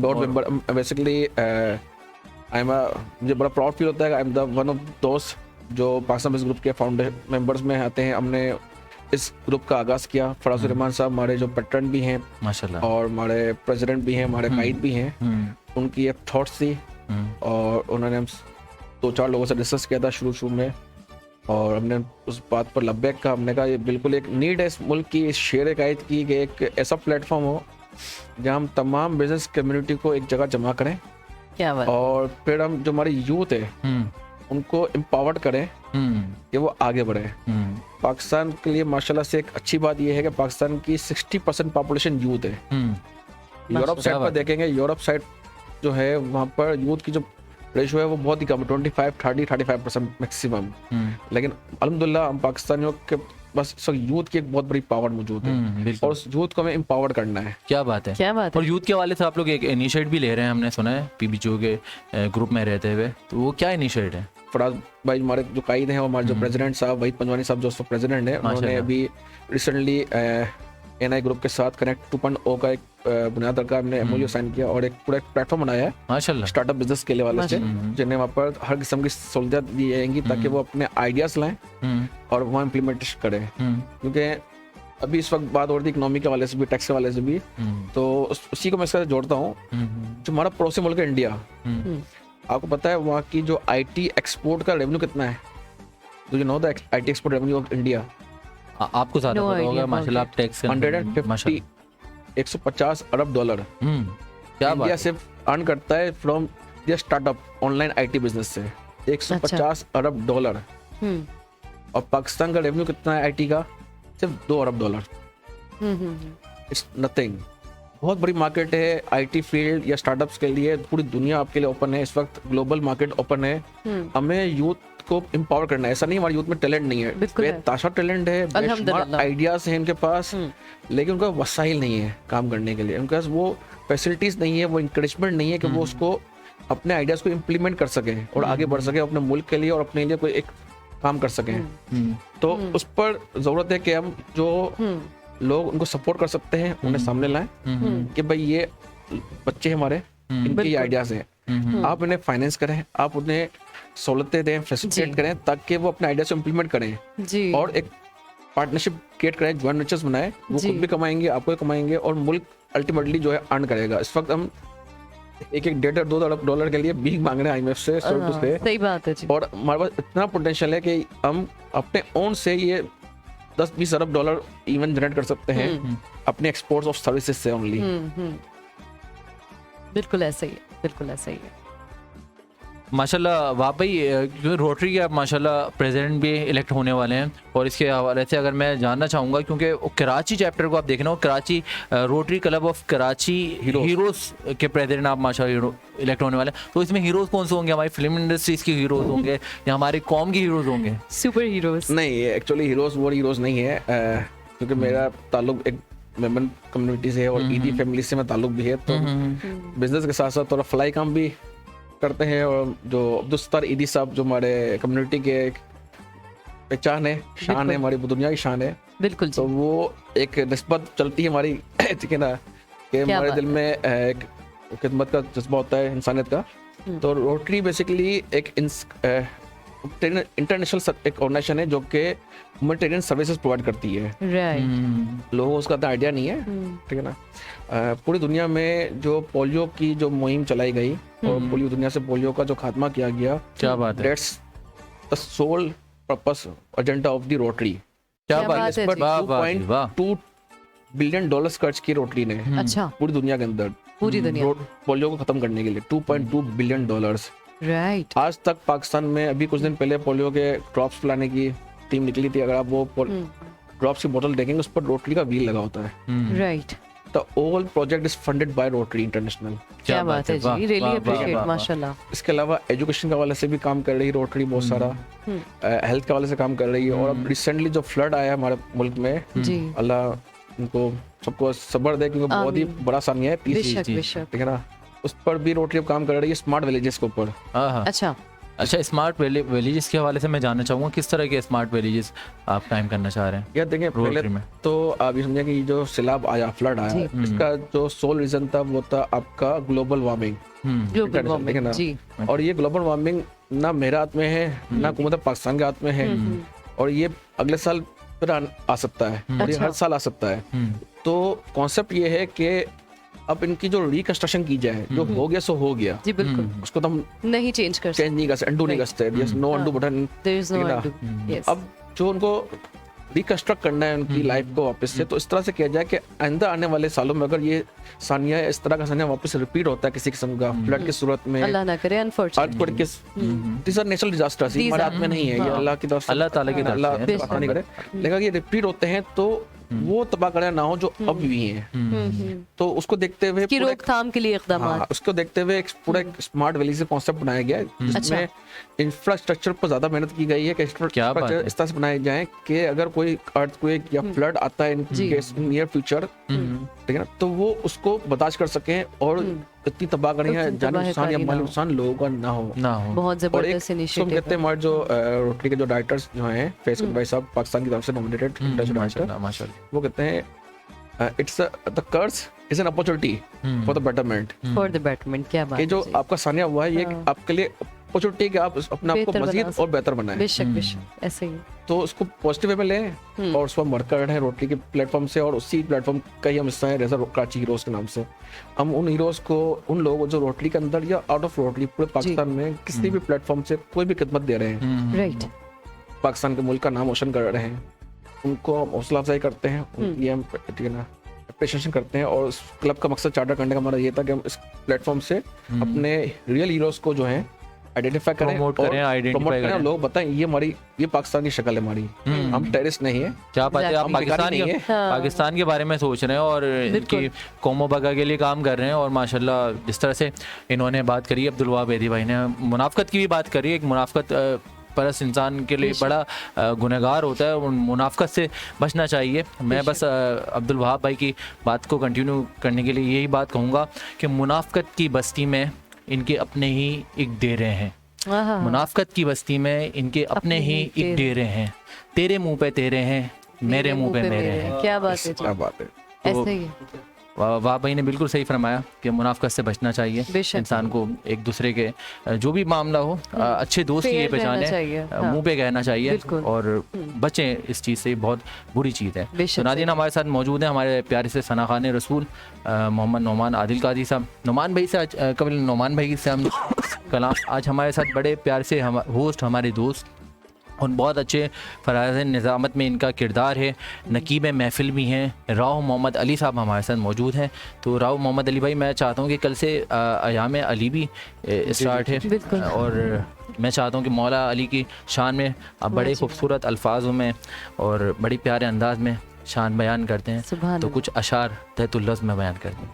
Board member basically, I am मुझे बड़ा प्राउड फील होता है, I am the one of दोस्त जो पाकिस्तान बिजनेस ग्रुप के फाउंडर मेंबर्स में आते हैं। हमने इस ग्रुप का आगाज़ किया, फराज रहमान साहब हमारे जो पैटर्न भी हैं माशाल्लाह। और हमारे प्रेसिडेंट भी हैं, हमारे कायद भी हैं, उनकी एक थॉट्स थी और उन्होंने हम 2-4 लोगों से डिस्कस किया था शुरू में, और हमने उस बात पर लब्बैक कहा। हमने कहा ये बिल्कुल एक नीड है इस मुल्क की, इस शेर कायद की, कि एक ऐसा प्लेटफॉर्म हो जहाँ हम तमाम बिजनेस कम्युनिटी को एक जगह जमा करें क्या बात। और फिर हम जो हमारी यूथ है उनको एम्पावर्ड करें कि वो आगे बढ़े। पाकिस्तान के लिए माशाल्लाह से एक अच्छी बात यह है कि पाकिस्तान की 60% पॉपुलेशन यूथ है। यूरोप साइड पर देखेंगे, यूरोप साइड जो है वहाँ पर यूथ की जो रेशो है वो बहुत ही कम है, 25-30-35% मैक्सिमम। लेकिन अल्हम्दुलिल्लाह हम पाकिस्तानियों के बस यूथ की एक बहुत बड़ी पावर मौजूद है और उस यूथ को हमें एम्पावर करना है। क्या बात है, क्या बात है। और यूथ के हवाले से आप लोग एक इनिशिएटिव भी ले रहे हैं, हमने सुना है पीबीजीओ के ग्रुप में रहते हुए, तो वो क्या इनिशिएटिव है? फराज भाई हमारे जो कायद हैं और हमारे जो प्रेसिडेंट साहब वहीद पंजवानी साहब जो प्रेसिडेंट हैं, उन्होंने अभी रिसेंटली एनआई ग्रुप के साथ कनेक्ट 2.0 का एक बुनियाद रखा, हमने एमओयू साइन किया और एक पूरा प्लेटफॉर्म बनाया है माशाल्लाह। स्टार्टअप बिजनेस के लिए वाले से, जिन्हें वहाँ पर हर किस्म की सहूलियत दी जाएंगी ताकि वो अपने आइडियाज लाएं और वहाँ इम्प्लीमेंटेशन करें। क्योंकि अभी इस वक्त बात हो रही थी इकोनॉमी के वाले से भी, टैक्स के वाले से भी, तो उसी को मैं इसके साथ जोड़ता हूँ। जो हमारा पड़ोसी मुल्क है इंडिया, आपको पता है वहाँ की जो आईटी एक्सपोर्ट का रेवेन्यू कितना है? Do you know the IT export revenue of India? आपको ज्यादा No पता होगा idea माशाल्लाह, आप टैक्स 150 अरब डॉलर क्या इंडिया बात सिर्फ अर्न करता है from the startup online IT business से, 150 अरब डॉलर। हम्म, और पाकिस्तान का रेवेन्यू कितना है आईटी का? सिर्फ 2 अरब डॉलर। It's nothing. बहुत बड़ी मार्केट है आईटी फील्ड या स्टार्टअप्स के लिए, पूरी दुनिया आपके लिए ओपन है इस वक्त, ग्लोबल मार्केट ओपन है। हमें यूथ को एम्पावर करना है। ऐसा नहीं हमारे यूथ में टैलेंट नहीं है, बिल्कुल है। बेताशा टैलेंट है, अल्हम्दुलिल्लाह। आइडियाज हैं इनके पास, लेकिन उनका वसाइल नहीं है काम करने के लिए, उनके पास वो फैसिलिटीज नहीं है, वो इंकरेजमेंट नहीं है कि वो उसको अपने आइडियाज को इम्प्लीमेंट कर सके और आगे बढ़ सके अपने मुल्क के लिए और अपने लिए कोई एक काम कर सकें। तो उस पर जरूरत है कि हम जो लोग उनको सपोर्ट कर सकते हैं उन्हें सामने लाएं कि भाई ये बच्चे हमारे, इनके आइडियाज हैं, आप इन्हें फाइनेंस करें, आप उन्हें सहूलतें दें, फैसिलिटेट करें ताकि वो अपने आइडियाज को इम्प्लीमेंट करें जी। और एक पार्टनरशिप क्रिएट करें, ज्वाइंट वेंचर्स बनाएं, वो जी। खुद भी कमाएंगे, आपको भी कमाएंगे और मुल्क अल्टीमेटली जो है अर्न करेगा। इस वक्त हम एक 1.5-2 अरब डॉलर के लिए भीख मांग रहे हैं IMF से, सॉरी टू से। सही बात है जी। और हमारे पास इतना पोटेंशियल है कि हम अपने ओन से ये 10-20 अरब डॉलर इवन जनरेट कर सकते हैं अपने एक्सपोर्ट्स ऑफ सर्विसेज से ओनली। बिल्कुल ऐसा ही है, बिल्कुल ऐसा ही है। माशाल्लाह वाकई क्योंकि रोटरी के अब माशाल्लाह प्रेसिडेंट भी इलेक्ट होने वाले हैं, और इसके हवाले से अगर मैं जानना चाहूँगा, क्योंकि कराची चैप्टर को आप देखना हो, Karachi rotary club of Karachi heroes के प्रेसिडेंट आप माशाल्लाह इलेक्ट होने वाले हैं, तो इसमें हीरोज़ कौन से होंगे? हमारी फिल्म इंडस्ट्रीज़ के हीरोज़ होंगे या हमारी कौम के हीरोज़ होंगे? सुपर हीरोज नहीं, एक्चुअली हीरोज़ वो हीरोज़ नहीं है, क्योंकि मेरा ताल्लुक एक मेमन कम्युनिटी से है और ईदी फैमिली से मैं ताल्लुक भी है, तो बिजनेस के साथ साथ थोड़ा फ्लाई काम भी करते हैं। और जो अब्दुल सत्तार ईदी साहब जो हमारे कम्युनिटी के एक पहचान है, शान है, हमारी दुनिया की शान है, बिल्कुल तो जी। वो एक निस्बत चलती है हमारी ठीक है ना, कि क्या हमारे बात दिल में एक खिदमत का जज्बा होता है, इंसानियत का। तो रोटरी बेसिकली एक इंटरनेशनल एक ऑर्गेनाइजेशन है जो कि ह्यूमैनिटेरियन सर्विसेज प्रोवाइड करती है। राइट। लोगों को उसका तो आइडिया नहीं है, ठीक है ना। पूरी दुनिया में जो पोलियो की जो मुहिम चलाई गई और पूरी दुनिया से पोलियो का जो खात्मा किया गया, क्या बात है, that's the sole purpose agenda of the Rotary. क्या क्या बात बात है, है जी। वाह वाह जी, वाह। $2 बिलियन खर्च की रोटरी ने अच्छा, पूरी दुनिया के अंदर पूरी दुनिया। पोलियो को खत्म करने के लिए $2.2 बिलियन। राइट। आज तक पाकिस्तान में अभी कुछ दिन पहले पोलियो के ड्रॉप्स पिलाने की टीम निकली थी, अगर आप वो ड्रॉप्स की बोतल देखेंगे उस पर रोटरी का व्हील लगा होता है। Right. The whole project is funded by Rotary International. क्या बात है वाह, जी, रियली वाह, वाह, अप्रिशिएट, वाह, वाह। माशाल्लाह। इसके अलावा एजुकेशन के हवाले से भी काम कर रही है रोटरी बहुत सारा, हेल्थ के हवाले से काम कर रही है। और अब रिसेंटली जो फ्लड आया हमारे मुल्क में, जी, अल्लाह उनको सबको सब्र दे, क्योंकि बहुत ही आमीन। बड़ा सामना है पीस, बेशक बेशक। ठीक है ना। उस पर भी रोटरी अब काम कर रही है, स्मार्ट विलेजेस के ऊपर। हाँ। अच्छा, अच्छा, स्मार्ट विलेजेस के हवाले से मैं जानना चाहूँगा, किस तरह के स्मार्ट विलेजेस आप कायम करना चाह रहे हैं यार देखिए, पहले रोटरी में? तो आप ये समझिए कि जो सैलाब आया, फ्लड आया, इसका जो सोल रीजन था वो था आपका ग्लोबल वार्मिंग। ग्लोबल देखिए वार्मिंग ना, जी। और ये ग्लोबल वार्मिंग ना मेरे हाथ में है ना हुकूमत पाकिस्तान के हाथ में है, और ये अगले साल फिर आ सकता है, और ये अच्छा। हर साल आ सकता है। तो कॉन्सेप्ट ये है कि अब इनकी जो रिकंस्ट्रक्शन की जाए, जो हो गया सो हो गया, जी बिल्कुल, उसको तो हम नहीं चेंज कर सकते। चेंज नहीं कर सकते, अंडू नहीं कर सकते, there is no undo button. There is no ठीक है ना? अंडू। यस। अब जो उनको रिकंस्ट्रक्ट करना है उनकी लाइफ को वापस से, तो इस तरह से किया जाए कि आइंदा आने वाले सालों में अगर ये सानिया, इस तरह का सानिया वापस रिपीट होता है किसी किस्म का फ्लड की सूरत में, अल्लाह ना करे, अनफॉर्चुनेटली। अर्थक्वेक के, दिस आर नेचुरल डिजास्टर्स, ये हमारे हाथ में नहीं है, ये अल्लाह की तरफ से, अल्लाह ताला की तरफ से अल्लाह है। से आसानी करे। लेकिन अगर ये रिपीट होते हैं तो वो तबाह करे ना हो जो अब भी हैं। तो उसको देखते हुए की पूरा रोकथाम के लिए इकदाम। हाँ, उसको देखते हुए एक पूरा एक स्मार्ट विलेज कॉन्सेप्ट बनाया गया है, जिसमें इंफ्रास्ट्रक्चर पर ज्यादा मेहनत की गई है कि क्या बात इंफ्रास्ट्रक्चर है। इस तरह से बनाए जाए कि अगर कोई अर्थक्वेक या फ्लड आता है इन नियर फ्यूचर, ठीक है ना, तो वो उसको बर्दाश्त कर सकें और इतनी तबाह करें, उतनी जान नुकसान या तबाहकारी माली ना हो। नुकसान लोगों का ना हो। बहुत और एक जबरदस्त उसको हम इनिशिएटिव कहते हैं, हमारे जो रोटरी के जो डायरेक्टर्स जो हैं, फैसल भाई साहब, पाकिस्तान की तरफ से नॉमिनेटेड डायरेक्टर, माशाल्लाह माशाल्लाह। वो कहते हैं it's the curse is an opportunity for the betterment. For the betterment. क्या बात ये है जो जी। आपका सानिया हुआ है, ये आपके लिए अपॉर्चुनिटी है कि आप अपने आप को बेहतर मजीद बना और बेहतर बनाएं। बेशक बेशक, ऐसे ही। तो उसको पॉजिटिव वे में लें और उसको हम वर्क कर रहे हैं रोटरी के प्लेटफॉर्म से, और उसी प्लेटफॉर्म का ही हम हिस्सा हैं, रेजर कराची हीरोज के नाम से। हम उन हीरोज को, उन लोगों को जो रोटरी के अंदर या आउट ऑफ रोटरी पूरे पाकिस्तान में किसी भी प्लेटफॉर्म से कोई भी खिदमत दे रहे हैं, राइट। पाकिस्तान के मुल्क का नाम रोशन कर रहे हैं, उनको हम हौसला अफजाई करते हैं, उनकी हम, ठीक है ना, अप्रिशिएशन करते हैं। और इस क्लब का मकसद चार्टर करने का हमारा ये था कि हम इस प्लेटफॉर्म से अपने रियल हीरोज को जो है आइडेंटिफाई करें, प्रमोट करें, आइडेंटिफाई करें, लोग बताएं ये हमारी, ये पाकिस्तान की शक्ल है हमारी, हम टेररिस्ट नहीं है। क्या बात है, आप हम पाकिस्तान भिखारी के नहीं पाकिस्तान के बारे में सोच रहे हैं और इनकी कौमो बका के लिए काम कर रहे हैं। और माशाल्लाह जिस तरह से इन्होंने बात करी, अब्दुल वहाब बेदी भाई ने मुनाफकत की भी बात करी, एक मुनाफकत परस इंसान के लिए बड़ा गुनहगार होता है, उन मुनाफकत से बचना चाहिए। मैं बस अब्दुल वहाब भाई की बात को कंटिन्यू करने के लिए यही बात कहूँगा कि मुनाफकत की बस्ती में इनके अपने ही एक डेरे हैं, मुनाफकत की बस्ती में इनके अपने ही एक डेरे हैं, तेरे मुंह पे तेरे हैं, मेरे मुंह पे मेरे हैं। क्या बात है जी, क्या बात है। ऐसे ही है। वाह भाई ने बिल्कुल सही फरमाया कि मुनाफकत से बचना चाहिए बेशक। इंसान को, एक दूसरे के जो भी मामला हो अच्छे दोस्त की ये Fair रहना पहचान चाहिए, है, हाँ। मुंह पे कहना चाहिए बिल्कुल। और बचें इस चीज़ से, बहुत बुरी चीज़ है। बेशक तो नाज़रीन हमारे साथ मौजूद हैं हमारे प्यारे से सना खान रसूल मोहम्मद नोमान आदिल काजी साहब। नोमान भाई से आज कबल नोमान भाई से हम कलाम, आज हमारे साथ बड़े प्यार से हम होस्ट हमारे दोस्त और बहुत अच्छे फराज निज़ामत में इनका किरदार है, नकीब महफिल भी हैं, राव मोहम्मद अली साहब हमारे साथ मौजूद हैं। तो राव मोहम्मद अली भाई, मैं चाहता हूँ कि कल से अयाम अली भी स्टार्ट है बिल्कुल। और मैं चाहता हूँ कि मौला अली की शान में आप बड़े खूबसूरत अल्फाजों में और बड़े प्यारे अंदाज में शान बयान करते हैं, सुभान तो कुछ अशार तहतुल लफ्ज़ में बयान करते हैं।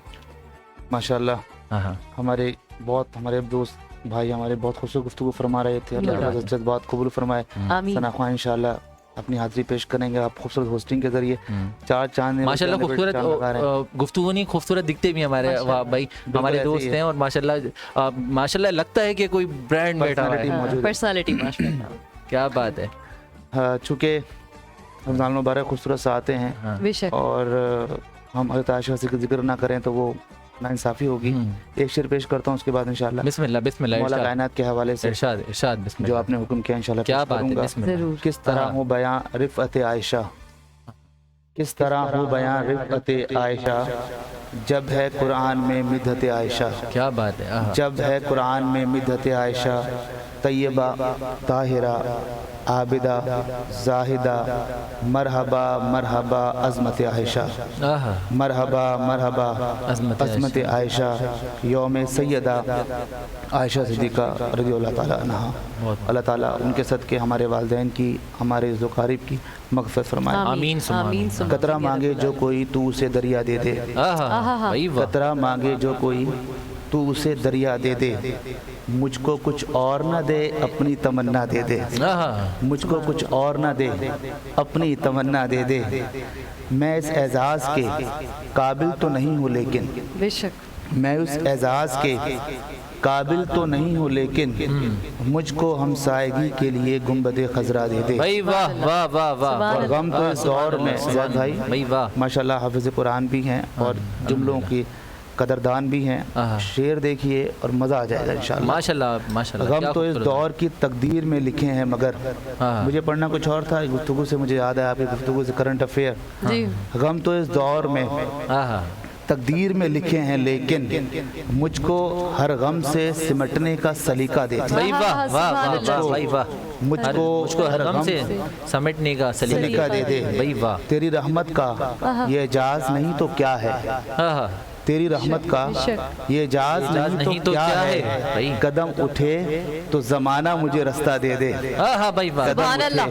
माशाल्लाह हाँ हाँ हमारे दोस्त भाई हमारे बहुत खुशी गुफ्तगू फरमा रहे थे। अल्लाह ताला जज्बात कबूल फरमाए। आमीन। सना खान इंशाल्लाह अपनी हाजिरी पेश करेंगे आप खूबसूरत होस्टिंग के जरिए। चार चांद ने माशाल्लाह खूबसूरत गुफ्तगू नहीं, खूबसूरत दिखते भी हमारे वाह भाई हमारे ऐसे ही दोस्त है। हैं और माशाल्लाह लगता है कि कोई ब्रांड बैठा हुआ है। मौजूद है। पर्सनालिटी माशाल्लाह। क्या बात है। चूँकि रमज़ान मुबारक खूबसूरत से आते हैं हाँ। बेशक। और हम हज़रत आयशा से जिक्र ना करें तो वो नाइंसाफ़ी होगी। एक शेर पेश करता हूँ, उसके बाद इंशाल्लाह बिस्मिल्लाह बिस्मिल्लाह मौला इरशाद कायनात के हवाले से इरशाद इरशाद जो बिस्मिल्लाह। आपने हुक्म किया इंशाल्लाह क्या पेश बात है, करूंगा। बिस्मिल्लाह। जरूर। किस तरह हाँ। हो बयां रिफ़अत आयशा, किस तरह हो बयां रिफ़अत आयशा, जब है कुरान में मिदहत आयशा, क्या बात है। आहा। जब है कुरान में मिदहत आयशा, तैयबा ताहिरा आबिदा जाहिदा, मरहबा मरहबा अज़मत आयशा, आहा। मरहबा मरहबा अज़मत अज़मत आयशा, यौम सैयदा आयशा सिद्दीक़ा रज़ियल्लाहु ताला अन्हा। अल्लाह ताला उनके सदक़े हमारे वालिदैन की, हमारे ज़ुकारिब की मग़फ़िरत फरमाए। आमीन सुम्मा आमीन आमीन। सुम्मा कतरा मांगे जो कोई तू उसे दरिया दे दे, आहा भाई वाह। कतरा मांगे जो कोई तू उसे दरिया दे दे, मुझको कुछ और न दे अपनी तमन्ना दे दे, आहा। मुझको कुछ और न दे अपनी तमन्ना दे दे। मैं इस एजाज़ के काबिल तो नहीं हूँ लेकिन, बेशक। मैं उस एजाज़ के काबिल तो नहीं हूँ लेकिन, मुझको हमसायगी के लिए गुंबद खजरा दे दे। भाई वाह वाह वाह वाह। और गम तो इस दौर में ज़ैद भाई भाई वाह। माशाल्लाह हाफिज़ कुरान भी हैं और जुमलों की कदरदान भी हैं। आहा। शेर देखिए और मज़ा आ जाएगा इंशाल्लाह। माशाल्लाह माशाल्लाह। गम क्या तो इस खूबसूरत। दौर की तकदीर में लिखे हैं मगर, हाँ। मुझे पढ़ना कुछ और था, गुफ्तगू से मुझे याद है आपकी गुफ्तगू से करंट अफेयर। जी। गम तो इस दौर में आहा। तकदीर में लिखे हैं लेकिन, मुझको हर गम से सिमटने का सलीका दे दे। भाई वाह वाह वाह वाह मुझको- भाई वाह। मुझको हर गम से समेटने का सलीका दे दे। भाई वाह। तेरी रहमत का ये एजाज नहीं तो क्या है, आहा। तेरी रहमत का ये एजाज नहीं तो क्या है। भाई। कदम उठे तो जमाना मुझे रास्ता दे दे, आहा भाई वाह। सुभान अल्लाह।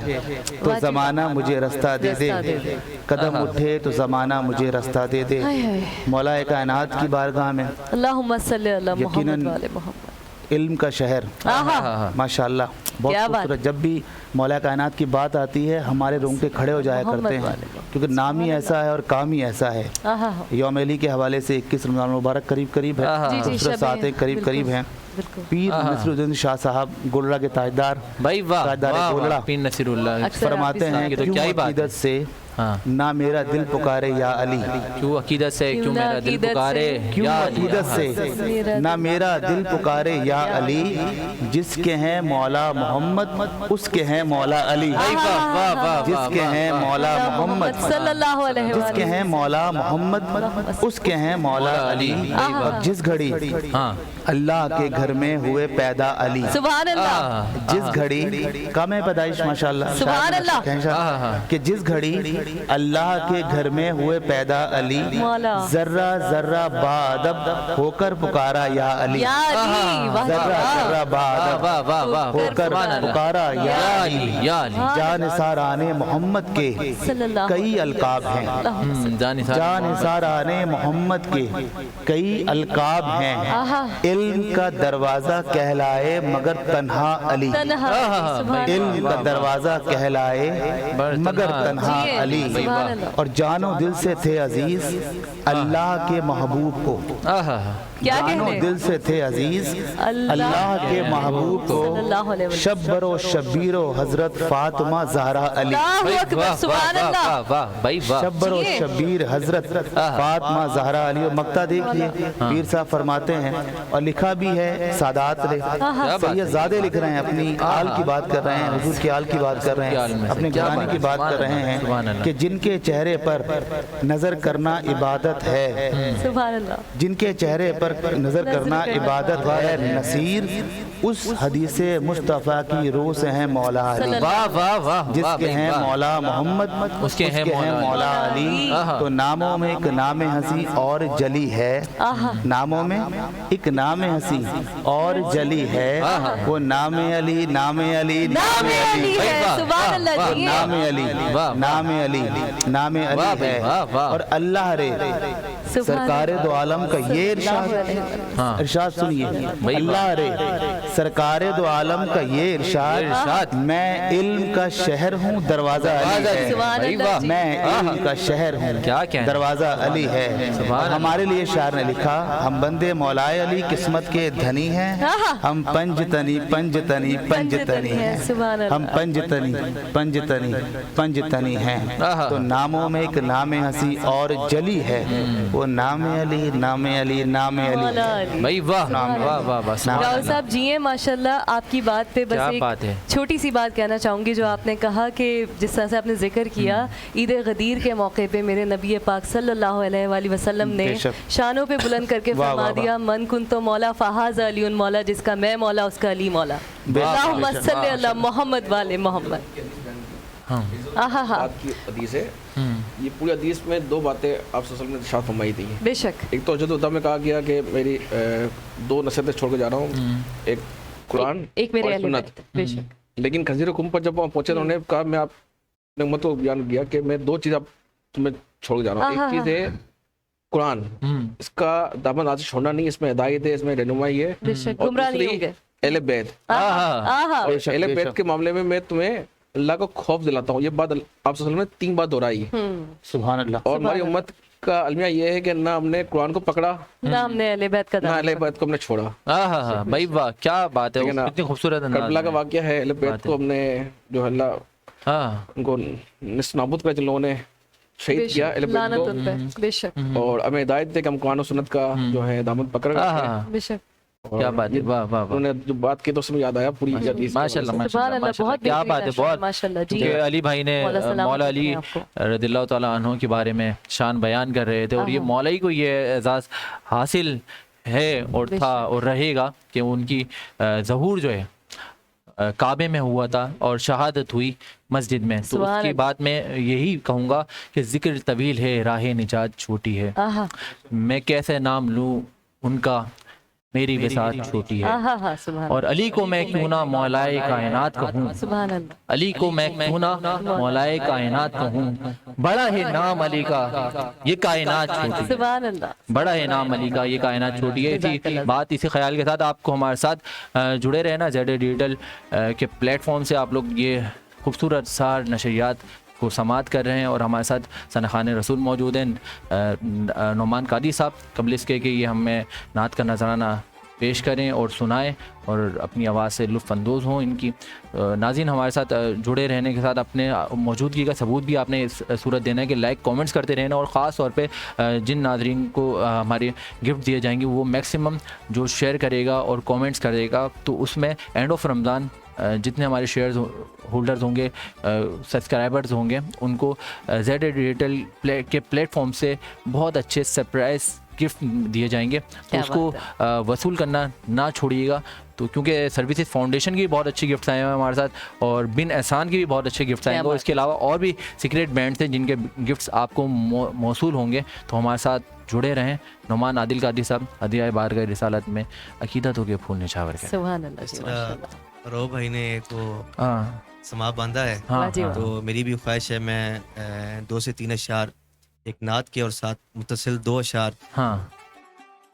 तो जमाना मुझे रास्ता दे दे, रास्ता दे दे। कदम उठे तो जमाना मुझे रास्ता दे दे। हाय हाय। मौला कायनात की बारगाह में अल्लाहुम्मा सल्ली अला मोहम्मद यकीनन वाले मोहम्मद। इल्म का शहर आहा। माशाल्लाह बहुत क्या बात। खूबसूरत। जब भी मौला कायनात की बात आती है हमारे रोंगटे खड़े हो जाया मोहम्मद करते हैं, वाले। क्योंकि नाम ही ऐसा है और काम ही ऐसा है। आहा। यौम अली के हवाले से 21 रमज़ान मुबारक करीब करीब है, आहा। जी जी खूबसूरत शब सातें करीब करीब हैं। बिल्कुल। पीर आहा। नसीरुद्दीन शाह साहब गोलड़ा के ताजदार भाई वाह ताजदार वाह गोलड़ा वाह। पीर नसीरुल्लाह। अक्सर फरमाते आप हैं ये तो क्यों क्या ही बात है। अकीदत से हाँ। ना मेरा दिल पुकारे या अली, क्यों अकीदत से क्यों ना मेरा दिल अकीदत पुकारे से, क्यों या अली। अकीदत से ना मेरा दिल पुकारे या अली, जिसके हैं मौला मोहम्मद उसके हैं मौला अली, भाई वाह वाह वाह। जिसके हैं मौला मोहम्मद सल्लल्लाहु अलैहि जिसके हैं मौला मोहम्मद उसके हैं मौला अली। और जिस घड़ी हाँ। अल्लाह के घर में हुए पैदा अली, सुभान अल्लाह। आहा। जिस घड़ी कम है पैदाइश माशाल्लाह सुभान अल्लाह। आहा। कि जिस घड़ी अल्लाह के घर में हुए पैदा अली, मौला। जर्रा जर्रा बादब होकर पुकारा या अली, या अली। वाह जर्रा वाह। जर्रा वाह बादब वाह वाह वाह। होकर सुभान अल्लाह। पुकारा या या अली। अली या अली। जान साराने मोहम्मद के सल्लल्लाहु कई अलकाब हैं, जान साराने मोहम्मद के कई अलकाब हैं। आहा। इल्म का दरवाजा कहलाए मगर तन्हा अली, तन्हा सुभान इल्म का दरवाजा कहलाए मगर तन्हा जी, अली, सुभान अल्लाह। और जानो दिल से थे अजीज अल्लाह के महबूब को, आहा क्या जानो कहने दिल से थे अजीज अल्लाह के महबूब को, सल्लल्लाहु अलैहि वसल्लम। शब्बरो शब्बीरो हजरत फातिमा जहरा अली, अल्लाहु अकबर, सुभान अल्लाह। वाह वाह भाई वाह। शब्बर और जी। शब्बीर हजरत फातिमा जहरा अली। और मक्ता देखिए पीर साहब फरमाते हैं, और लिखा भी है सादात ने, सैयदजादे लिख रहे हैं, अपनी आल की बात कर रहे हैं, हुजूर की आल की बात कर रहे हैं, अपने घराने की बात कर रहे हैं कि जिनके चेहरे पर नजर करना इबादत है, सुभान अल्लाह। जिनके चेहरे पर नजर करना इबादत है, नसीर उस हदीस मुस्तफ़ा की रूह से हैं मौला अली, वाह वाह वाह जिसके हैं मौला मोहम्मद उसके हैं मौला अली। तो नामों में एक नाम हंसी और जली है, नामों में एक नाम हंसी और जली है, वो नाम अली नाम अली नाम अली है, वाह, सुभान अल्लाह वाह, जी। नाम अली वाह, नाम अली नाम वाह अली भाई, है। वाह, वाह। और अल्लाह रे सरकार दो आलम का ये इरशाद, इरशाद सुनिए, अल्लाह रे सरकार दो आलम का ये इरशाद, मैं इल्म का शहर हूँ दरवाजा अली है, सुभान भाई अल्लाह वाह। जी। मैं इल्म का शहर हूँ क्या कहना। दरवाजा अली है। सुभान हमारे लिए शायर ने लिखा, हम बंदे मौलाए अली किस्मत के धनी हैं, हम पंजतनी पंजतनी पंजतनी हैं, सुभान अल्लाह। हम पंजतनी पंजतनी पंजतनी हैं। तो नामों में एक नाम हंसी और जली है, वो नाम अली नाम अली नाम मौला अली। अली। भाई वाह वाह वाह वाह सुभान राहुल अल्लाह। साहब जिए माशाल्लाह। आपकी बात पे क्या बस बात है। एक छोटी सी बात कहना चाहूँगी, जो आपने कहा कि जिस तरह से आपने जिक्र किया ईद गदीर के मौके पे मेरे नबी पाक सल्लल्लाहु अलैहि वसल्लम ने बेशक। शानों पे बुलंद करके वाह, फरमा वाह, दिया, मन कुन तो मौला फ़हाज़ अली मौला, जिसका मैं मौला उसका अली मौला। अल्लाहुम्मा सल्ली अला मोहम्मद वाले मोहम्मद। आहा हा, बात की हदीस है, ये पूरी हदीस में दो बातें आप सल्लल्लाहु अलैहि वसल्लम ने इरशाद फरमाई थी। बेशक एक तो हजरत उद्दा में कहा गया कि मेरी दो नसीहतें छोड़ के जा रहा हूँ, एक कुरान एक मेरे और अहले सुन्नत। बैत, बेशक लेकिन खजीर कुम पर जब वहाँ पहुंचे, उन्होंने कहा मैं आपने उम्मत को बयान किया कि मैं दो चीज़ आप तुम्हें छोड़ के जा रहा हूँ। एक चीज़ है कुरान, इसका दामन आज से छोड़ना नहीं, इसमें हिदायत है, इसमें रहनुमाई है, बेशक और गुमराह नहीं दूसरी होंगे। अहले बैत। आहा और अहले बैत के मामले में मैं तुम्हें अल्लाह को खौफ दिलाता हूँ। ये बात आप सल्लल्लाहु अलैहि वसल्लम ने 3 बार दोहराई है। सुभान अल्लाह। और हमारी उम्मत का अलमिया ये है कि ना हमने कुरान को पकड़ा, ना हमने अहले बैत का ना दामन अहले बैत को हमने छोड़ा। हाँ भाई वाह क्या बात है, ठीक है ना? कितनी खूबसूरत अंदाज करबला का में। वाकया है, अहले बैत को हमने जो अल्लाह हाँ उनको निस्नाबूद कर, जिन लोगों ने शहीद किया अहले बैत लानत को, उन पे, बेशक और हमें हिदायत थे कि हम कुरान और सुन्नत का जो है दामन पकड़ रखें। हाँ बेशक। और क्या बात है, वाह वाह वाह उन्होंने जो बात की तो उसमें याद आया पूरी हदीस। माशाल्लाह सुभान माशाल्लाह अल्लाह, माशाल्लाह, बहुत क्या बेहतरीन बात है, अशआर, बहुत माशाल्लाह जी। कि अली भाई ने मौला सलामत मौला अली रखें आपको। रदियल्लाहु ताला अन्हु के बारे में शान बयान कर रहे थे, और ये मौला ही को ये एजाज़ हासिल है और था और रहेगा कि उनकी ज़हूर जो है काबे में हुआ था और शहादत हुई मस्जिद में। तो सुभान उसकी बात में यही कहूँगा कि जिक्र तवील है, राह निजात छोटी है, आहा मैं कैसे नाम लूँ उनका, मेरी विसात छोटी है। आहा हा, सुभान और अली को मैं क्यों ना मौलाए कायनात कहूँ, सुभान अल्लाह। अली को मैं क्यों ना मौलाए कायनात कहूँ, बड़ा है नाम अली का ये कायनात छोटी है, सुभान अल्लाह। बड़ा है नाम अली का ये कायनात छोटी है। इसी बात इसी ख्याल के साथ आपको हमारे साथ जुड़े रहना, ZA डिजिटल के प्लेटफॉर्म से आप लोग ये खूबसूरत सार नशरियात को समात कर रहे हैं। और हमारे साथ सनखान रसूल मौजूद हैं नुमान कादी साहब, कबल इसके कि ये हमें नात का नजराना पेश करें और सुनाएं और अपनी आवाज़ से लुत्फ़ अंदोज़ हों। इनकी नाज़रीन हमारे साथ जुड़े रहने के साथ अपने मौजूदगी का सबूत भी आपने इस सूरत देना है कि लाइक कमेंट्स करते रहना, और ख़ास तौर पे जिन नाज़रीन को हमारे गिफ्ट दिए जाएंगे वो मैक्सिमम जो शेयर करेगा और कमेंट्स करेगा, तो उसमें एंड ऑफ रमज़ान जितने हमारे शेयर्स होल्डर्स होंगे, सब्सक्राइबर्स होंगे, उनको ZA डिजिटल के प्लेटफॉर्म से बहुत अच्छे सरप्राइज़ गिफ्ट दिए जाएंगे। तो उसको वसूल करना ना छोड़िएगा। तो क्योंकि सर्विसेज फाउंडेशन की भी बहुत अच्छी गिफ्ट्स आए हैं हमारे साथ, और बिन एहसान की भी बहुत अच्छे गिफ्ट्स आएंगे, और इसके अलावा और भी सीक्रेट बैंड्स हैं जिनके गिफ्ट्स आपको मौसूल होंगे। तो हमारे साथ जुड़े रहें। नुमान आदिल कादी साहब हदिया बारगाह रिसालत में अकीदतों के फूल निछावर करें। सुभान अल्लाह जी, माशाल्लाह। रो भाई ने एक वो हाँ समा बांधा है, हाँ जी, हाँ। तो मेरी भी ख्वाहिश है मैं 2 से 3 अशार एक नात के और साथ मुतसिल 2 अशार हाँ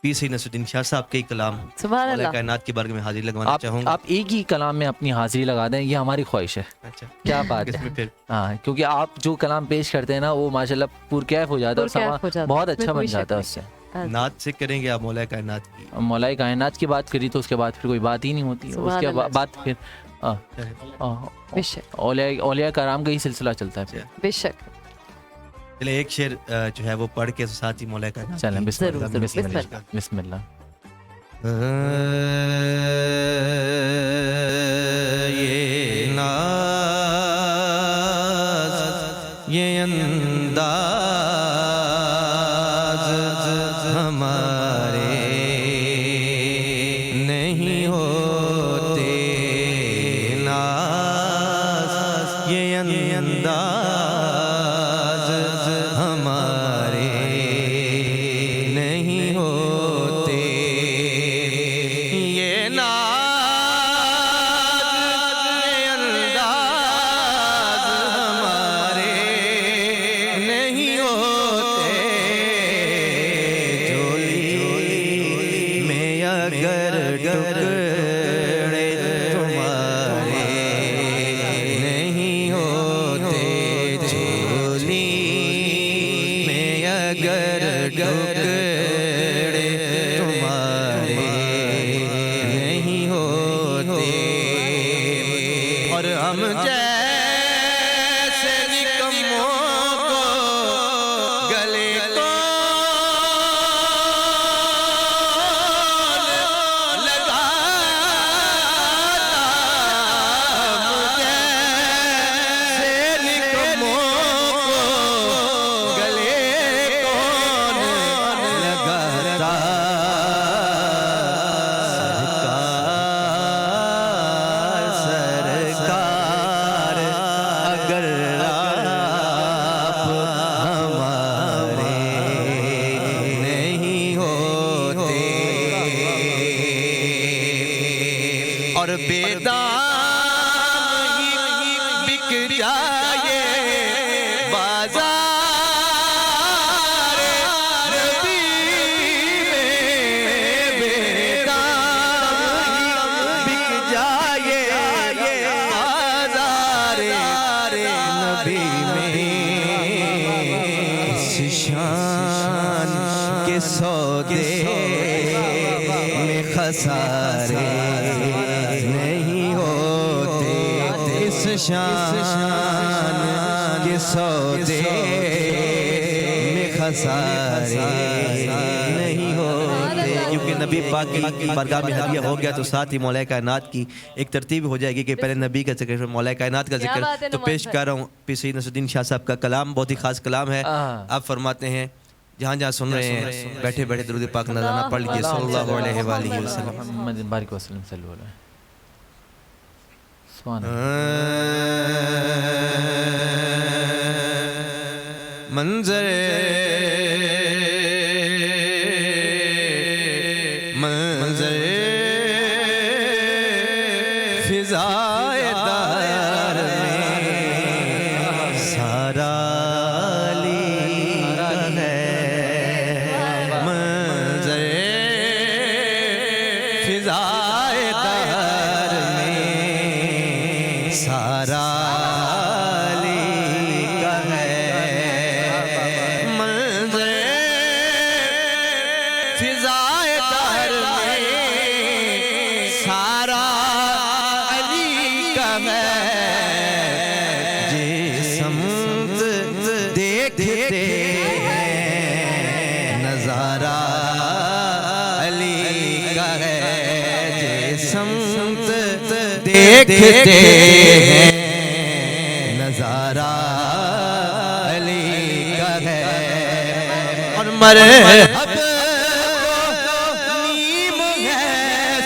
पीर सैयद नसरुद्दीन शाह साहब के ही कलाम सुभान मौला अल्लाह। कायनात की बारगाह में हाजिरी लगवाना चाहूँगा। आप एक ही कलाम में अपनी हाजिरी लगा दें, ये हमारी ख्वाहिश है। अच्छा, क्या बात है। इसमें फिर हाँ, क्योंकि आप जो कलाम पेश करते हैं ना वो माशाल्लाह पुरकैफ हो जाता है और पुरकैफ हो समा जाता है, बहुत इसमें अच्छा बन कोई जाता है शक उससे। हाँ जी। नात से करेंगे आप मौला कायनात की। मौलाए कायनात की बात करी तो उसके बाद फिर कोई बात ही नहीं होती, सुभान उसके अल्लाह। बाद फिर बेशक औलिया कराम का ही सिलसिला चलता है फिर। बेशक। चलिए एक शेर जो है वो पढ़ के साथ ही मौला कायनात चलें जरूर, बिस्मिल्लाह जरूर, बिस्मिल्लाह बिस्मिल्लाह। ये नाज ये अंदाज हमारे नहीं होते, नाज ये अंदाज हमारे नहीं होते, ये नाज ये अंदाज हमारे नहीं होते, झोली में अगर टुकड़े तुम्हारे नहीं होते, झोली में अगर टुकड़े तुम्हारे नहीं होते, और हम जैसे निकम्मों को गले को लगाता, हम जैसे निकम्मों को गले कौन लगाता, सरकार अगर आप हमारे नहीं होते, और बेदाम ही बिक जाए बाजार नबी में, बेदाम ही बिक जाए बाजार नबी में, इस शान के सौदे में खसारे नहीं होते, इस शान के सौदे में खसारे नहीं होते, क्योंकि नबी पाक की बारगाह में हदिया हो गया तो साथ ही मौला कायनात की एक तरतीब हो जाएगी कि पहले नबी का जिक्र फिर मौला कायनात का क्या जिक्र। बात है तो नुमान पेश कर रहा हूँ पीर सैयद नसरुद्दीन शाह साहब का कलाम, बहुत ही खास कलाम है। आप फरमाते हैं जहाँ जहाँ सुन रहे हैं बैठे बैठे दुरूद पाक नज़राना पढ़ लीजिए सल्लल्लाहु अलैहि वसल्लम। मोहम्मद बारिक वसल्लम सल्लल्लाहु अलैहि सुभान अल्लाह। मंजरे फिज़ाए दार में सारा लीला है, मंजरे फिज़ाए दार में सारा लीला है, मंजरे फिज़ाए दार में सारा अली का है, जिस्म देखते हैं नजारा अली का है, जिस्म देखते हैं नजारा अली का है, और मरहब नीम है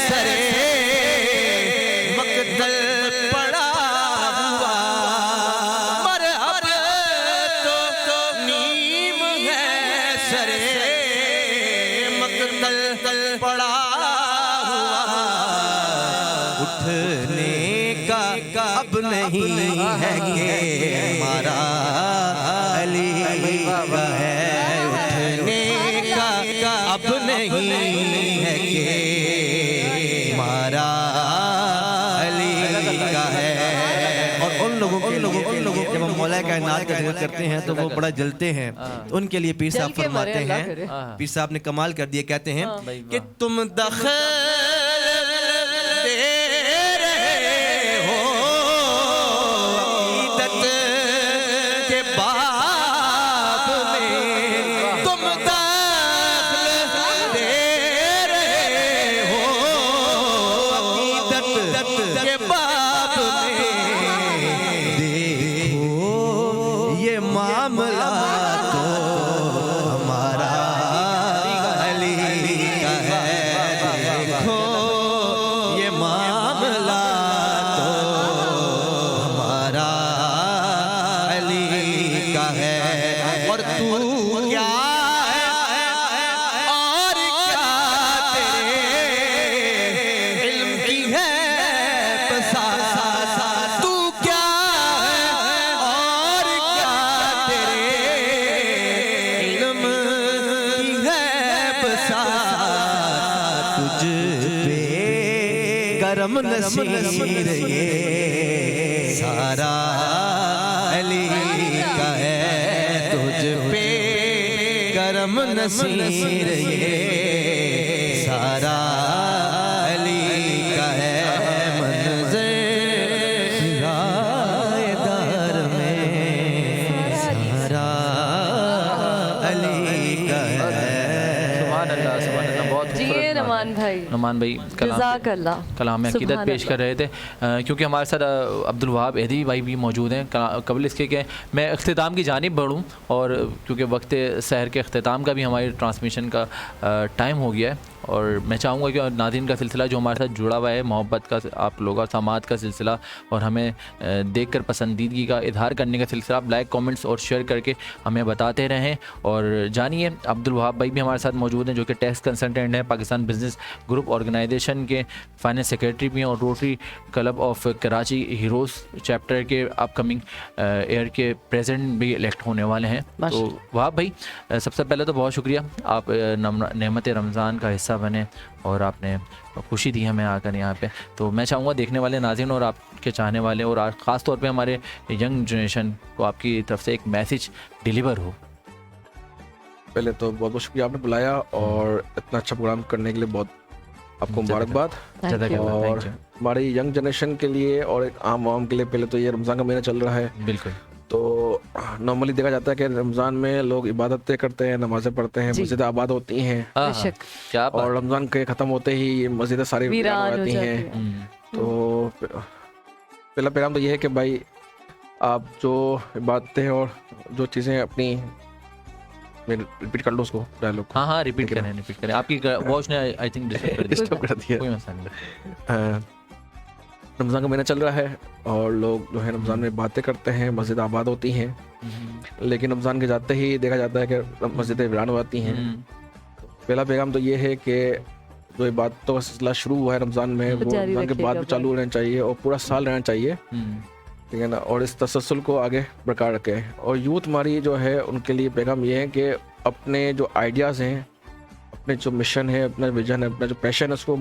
सरे मकदल पड़ा हुआ, मरहब तो नीम है सरे मकदल पड़ा हुआ, उठने का अब नहीं है कि हमारा अली का है, उठने का अब नहीं जब हम मौला कायनात का जिक्र करते हैं तो वो बड़ा जलते हैं, तो उनके लिए पीर साहब जल के मरे, फरमाते अल्लाह करे। हैं, पीर साहब ने कमाल कर दिया, कहते हैं कि तुम दखल दे रहे हो अकीदत के बाब में, तुम दखल दे रहे हो अकीदत के बाब में। देखो ये मामला तो हमारा अली का है, देखो ये मामला तो हमारा अली का है, और तू क्या है और क्या तेरे इल्म की है बसात, तू क्या है और क्या तेरे इल्म की है बसात, तुझ पे करम नसीर ये सारा अली का है, तुझ पे करम नसीर ये सारा अली का है, मंज़र रायदार में सारा अली का है। सुभान अल्लाह, सुभान अल्लाह, बहुत जी खूबसूरत बात। नमान भाई, नुमान भाई जज़ाक अल्लाह, कलाम अकीदत सुभान पेश कर रहे थे, क्योंकि हमारे साथ अब्दुल वहाब अहदी भाई भी मौजूद हैं। कबल इसके कि मैं अख्तिताम की जानिब बढ़ूँ, और क्योंकि वक्त सहर के अख्तिताम का भी हमारी ट्रांसमिशन का टाइम हो गया है, और मैं चाहूँगा कि नाज़रीन का सिलसिला जो हमारे साथ जुड़ा हुआ है, मोहब्बत का, आप लोगों का समात का सिलसिला, और हमें देखकर पसंदीदगी का इजहार करने का सिलसिला, आप लाइक कमेंट्स और शेयर करके हमें बताते रहें। और जानिए अब्दुल वहाब भाई भी हमारे साथ मौजूद हैं, जो कि टैक्स कंसल्टेंट हैं, पाकिस्तान बिजनेस ग्रुप ऑर्गेनाइजेशन के फाइनेंस सेक्रेटरी भी हैं, और rotary club of Karachi heroes chapter के अपकमिंग एयर के प्रेसिडेंट भी इलेक्ट होने वाले हैं। तो वहाब भाई, सबसे पहले तो बहुत शुक्रिया, आप नेमत रमज़ान का हिस्सा बने और आपने खुशी दी हमें आकर यहाँ पे। तो मैं चाहूँगा देखने वाले नाज़रीन और आपके चाहने वाले, और ख़ास तौर पे हमारे यंग जनरेशन को आपकी तरफ से एक मैसेज डिलीवर हो। पहले तो बहुत बहुत शुक्रिया आपने बुलाया, और इतना अच्छा प्रोग्राम करने के लिए बहुत आपको मुबारकबाद। और हमारी यंग जनरेशन के लिए और एक आम आवाम के लिए, पहले तो ये रमज़ान का महीना चल रहा है, बिल्कुल, तो नॉर्मली देखा जाता है कि रमज़ान में लोग इबादतें करते हैं, नमाज़ें पढ़ते हैं, मस्जिदें आबाद होती हैं, बेशक, क्या और रमज़ान के ख़त्म होते ही ये मस्जिदें सारी वीरान हो जाती हैं। तो पहला पैगाम तो ये है कि भाई आप जो इबादतें और जो चीज़ें अपनी, मैं रिपीट कर लो उसको डायलॉग। हाँ, रिपीट करें। आपकी वॉच ने आई थिंक डिस्टर्ब कर दिया। कोई मसला नहीं। रमज़ान का महीना चल रहा है, और लोग जो है रमज़ान में बातें करते हैं, मस्जिद आबाद होती हैं, लेकिन रमज़ान के जाते ही देखा जाता है कि मस्जिदें वीरान हो जाती हैं। पहला पैगाम तो ये है कि जो इबादतों का सिलसिला शुरू हुआ है रमज़ान में, वो रमज़ान के बाद भी चालू रहना चाहिए और पूरा साल रहना चाहिए, ठीक है ना, और इस तसलसल को आगे बरकरार रखें। और यूथ हमारी जो है उनके लिए पैगाम ये है कि अपने जो आइडियाज़ हैं, अपने जो मिशन है, अपना विजन है, अपना जो पैशन है, उसको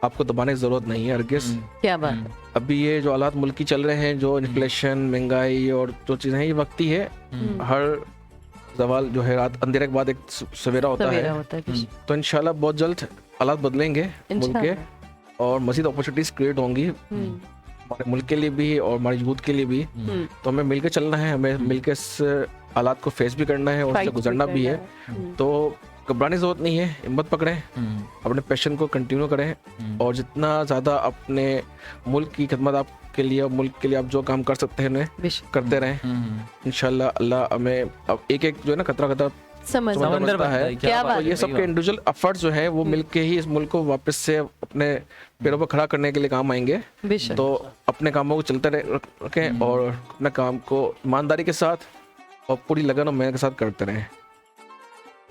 आपको दबाने की ज़रूरत नहीं है हरगिज़। क्या बात। अभी ये जो हालात मुल्क की चल रहे हैं, जो इन्फ्लेशन, महंगाई और जो चीज़ें हैं, ये वक्ती है। हर जवाल जो है रात अंधेरे के बाद एक सवेरा होता है। तो इंशाल्लाह बहुत जल्द हालात बदलेंगे मुल्क के, और मज़ीद अपॉर्चुनिटीज़ क्रिएट होंगी हमारे मुल्क के लिए भी और हमारे यूथ के लिए भी। तो हमें मिलकर चलना है, हमें मिलकर इस हालात को फेस भी करना है और उससे गुजरना भी है। तो घबराने की जरूरत नहीं है, हिम्मत पकड़ें, अपने पैशन को कंटिन्यू करें, और जितना ज़्यादा अपने मुल्क की खिदमत आपके लिए और मुल्क के लिए आप जो काम कर सकते हैं उन्हें करते रहें। इंशाल्लाह अल्लाह हमें अब एक एक जो है ना खतरा खतरा समंदर बनता है। क्या बात। तो ये सबके इंडिविजुअल एफर्ट्स जो है वो मिलके ही इस मुल्क को वापस से अपने पैरों पर खड़ा करने के लिए काम आएंगे। तो अपने कामों को चलते रखें और अपने काम को ईमानदारी के साथ और पूरी लगन और मेहनत के साथ करते रहें।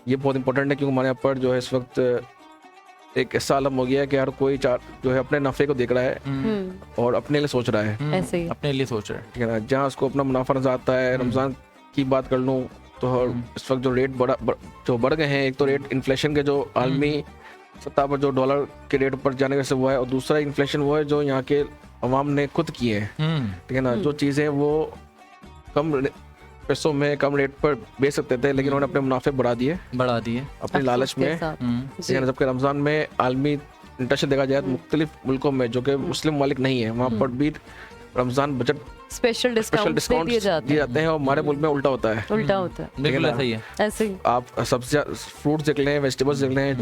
ये बहुत इंपॉर्टेंट है, क्योंकि हमारे यहाँ पर जो है इस वक्त एक ऐसा आलम हो गया है कि हर कोई जो है अपने नफ़े को देख रहा है और अपने लिए सोच रहा है, ऐसे ही अपने लिए सोच रहा है, ठीक है ना। जहाँ उसको अपना मुनाफा नजर आता है, रमज़ान की बात कर लूँ तो इस वक्त जो रेट बढ़ गए हैं, एक तो रेट इन्फ्लेशन के जो आलमी सतह पर जो डॉलर के रेट पर जाने से हुआ है, और दूसरा इन्फ्लेशन वो है जो यहाँ के अवाम ने खुद किए हैं, ठीक है ना। जो चीज़ें वो पैसों में कम रेट पर बेच सकते थे, लेकिन उन्होंने अपने मुनाफे बढ़ा दिए बढ़ा दिए। अपनी लालच में। ठीक है ना, जबकि रमज़ान में आलमी इंटरेस्ट देखा जाए तो मुख्तलिफ मुल्कों में जो कि मुस्लिम मालिक नहीं है वहाँ पर भी रमज़ान बजट स्पेशल डिस्काउंट दिए जाते हैं, और हमारे मुल्क में उल्टा होता है। उल्टा होता है, बिल्कुल ऐसा ही है। ऐसे ही आप सब्जियां फ्रूट्स देख लें, वेजिटेबल्स देख लें,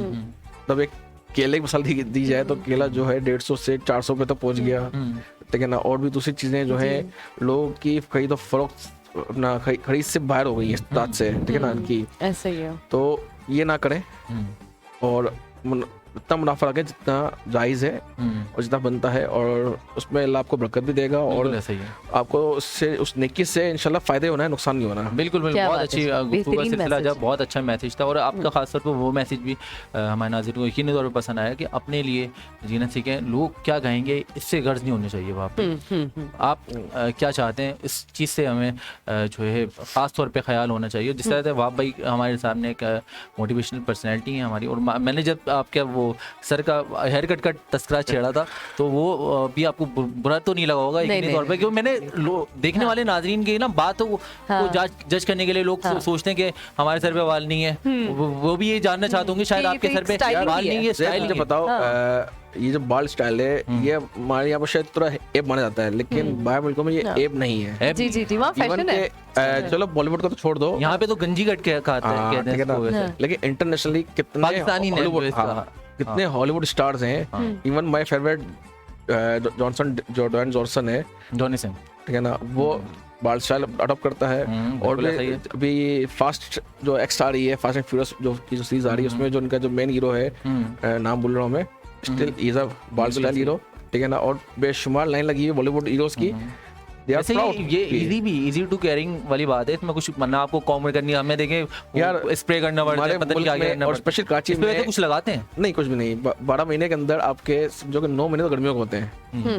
तब एक केले की मिसाल दी जाए तो केला जो है 150 से 400 रुपये तक पहुंच गया। ठीक है ना, और भी दूसरी चीज़ें जो है लोगों की खरीद और फरोख्त अपना खरीद से बाहर हो गई है इस बात से। ठीक है ना, इनकी ऐसे ही है। तो ये ना करें और इतना मुनाफा रखें जितना जायज़ है और जितना बनता है, और उसमें अल्लाह आपको बरकत भी देगा और ऐसा ही है। आपको उससे उस नेकी से इंशाल्लाह फ़ायदे होना है, नुकसान नहीं होना। बिल्कुल बिल्कुल, क्या बहुत बात अच्छी है, गुफ्तगू का बेहतरीन सिलसिला मैसेज। जब बहुत अच्छा मैसेज था, और आपका खास तौर पर वो मैसेज भी हमारे नाज़रीन को यकीनी तौर पर पसंद आया कि अपने लिए जीना सीखें, लोग क्या कहेंगे इससे गर्ज नहीं होनी चाहिए वहाँ पे। आप क्या चाहते हैं इस चीज़ से हमें जो है ख़ास तौर पे ख्याल होना चाहिए। जिस तरह से वाब भाई हमारे सामने एक मोटिवेशनल पर्सनैलिटी है हमारी, और मैंने जब आपके वो सर का हेयर कट का तस्करा छेड़ा था तो वो भी आपको बुरा तो नहीं लगा होगा यकीनी तौर पे, क्योंकि मैंने देखने वाले नाजरीन की ना बात को जज करने के लिए लोग सोचते हैं कि हमारे सर पे बाल नहीं है, वो भी ये जानना चाहते होंगे शायद आपके सर पे बाल नहीं है। स्टाइल मुझे बताओ, ये जो बाल स्टाइल है ये हमारे यहाँ पर शायद थोड़ा एब माना जाता है, लेकिन बाहर मुल्कों में ये एब नहीं है। जी जी जी, वहाँ फैशन है। चलो बॉलीवुड का तो छोड़ दो, यहाँ पे तो गंजी कट के कहते हैं इसको वैसे। लेकिन इंटरनेशनली पाकिस्तानी ने जो इसका- कितने हॉलीवुड स्टार्स हैं। Even my favourite Jordan Johnson है, जॉनसन, ठीक है ना, वो बाल स्टाइल अडॉप्ट करता है। और बिल्कुल ऐसा ही है। अभी फास्ट जो एक्स आ रही है, फास्ट एंड फ्यूरियस जो सीरीज आ रही है, उसमें जो उनका जो मेन हीरो है, नाम बोल रहा हूँ मैं, स्टिल इज अ बाल स्टाइल हीरो। ठीक है ना, और बेशुमार लाइन लगी है बॉलीवुड हीरोज की। They are वैसे proud ये की। इजी टू कैरिंग वाली बात है, इसमें कुछ मना आपको कॉमेंट करनी है, हमें देखें यार, स्प्रे करना पड़ता है, हमारे पता नहीं मुल्क क्या क्या में करना और पड़ता है। स्पेशल कराची इस पे वैसे में कुछ लगाते हैं? नहीं, कुछ भी नहीं। 12 महीने के अंदर आपके जो कि 9 महीने तो गर्मियों के होते हैं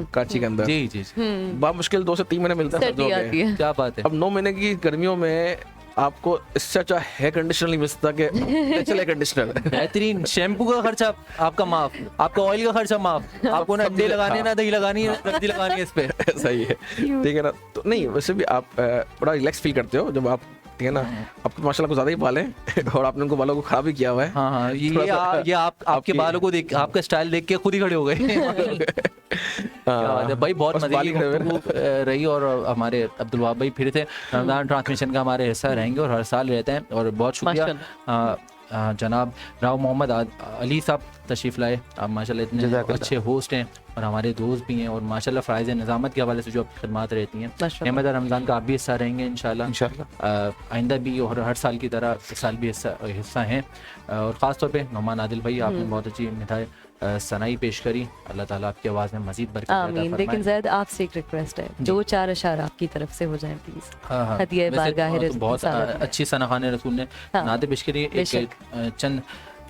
कराची के अंदर, जी जी जी। मुश्किल 2 से 3 महीने मिलता है सर्दी सर्दियों आती के। है। क्या बात है। अब 9 महीने की गर्मियों में आपको इससे अच्छा हेयर कंडीशनर नहीं मिल सकता कि नेचुरल हेयर कंडीशनर। बेहतरीन शैम्पू का खर्चा आपका माफ, आपका ऑयल का खर्चा माफ, आपको ना अंडे लगाने ना दही लगानी है, रद्दी लगानी है इस पे। सही है, ठीक है ना। तो नहीं, वैसे भी आप बड़ा रिलैक्स फील करते हो जब आप, ठीक है ना, आपको माशाल्लाह कुछ ज्यादा ही बाल हैं और आपने उनको बालों को खराब भी किया हुआ है। हाँ हाँ, थोड़ा ये आपके बालों को देख, आपका स्टाइल देख के खुद ही खड़े हो गए। क्या बात है भाई, बहुत बस मजे बाल की ही खड़े हुए हैं। गुफ्तगू रही, और हमारे अब्दुल वहाब भाई फिर से रमजान ट्रांसमिशन का हमारे हिस्सा रहेंगे और हर साल रहते हैं, और बहुत शुक्रिया जनाब राव मोहम्मद अली साहब तशरीफ़ लाए। आप माशाल्लाह इतने अच्छे होस्ट हैं और हमारे दोस्त भी हैं, और माशाल्लाह फ़राइज़ निज़ामत के हवाले से जो आपकी खिदमत रहती हैं, अहमद रमज़ान का आप भी हिस्सा रहेंगे इंशाल्लाह आइंदा भी, और हर साल की तरह इस साल भी हिस्सा हैं। और ख़ास तौर पे नौमान आदिल भाई, आपने बहुत अच्छी मिठाई सनाई पेश करी। अल्लाह ताला आपकी आवाज़ में मज़ीद बरकत अता आमीन। फरमाए। लेकिन ज़ैद आपसे एक रिक्वेस्ट है, जो 4 अशार आपकी तरफ से हो जाएं प्लीज। हाँ, हदिया वैसे बारगाह तो बहुत रिसालत में। अच्छी सना खान रसूल ने नाते पेश करी। एक चंद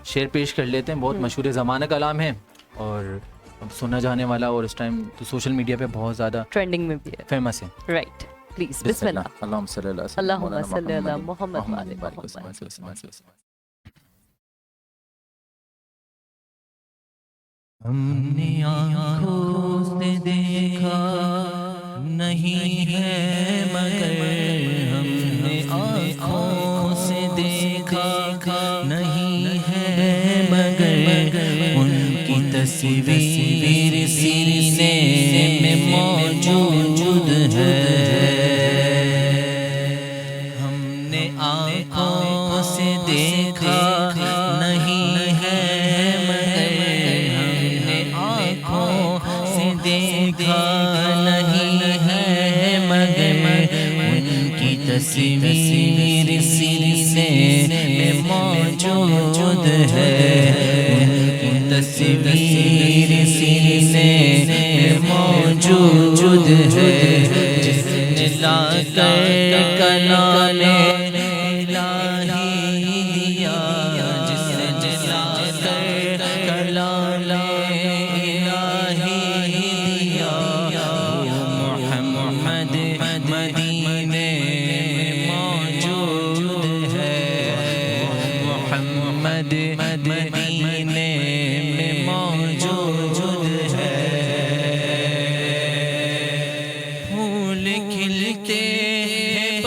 शेर पेश कर लेते हैं, बहुत मशहूर ज़माना कलाम है और अब सुना जाने वाला, और इस टाइम तो सोशल मीडिया पे बहुत ज़्यादा ट्रेंडिंग में भी है। फेमस है। राइट, प्लीज बिस्मिल्लाह। अल्लाहुम्मा सल्ली अला अल्लाहुम्मा सल्ली अला मुहम्मद व आले मुहम्मद। मुहम्मद। हमने आँखों से देखा नहीं है, मगर हमने आँखों से देखा नहीं है, मगर उनकी तस्वीर सीने में मौजूद है। हमने आँखों से देखा नहीं है, देखा नहीं है, मगर उनकी तस्वीर सीने में मौजूद है। उनकी तस्वीर सीने में मौजूद है। जिसने लाकर कलामे इलाही दिया, जिसने लाकर कलामे मदीने में मौजूद है। मोहम्मद मदीने में मौजूद है। फूल खिलते हैं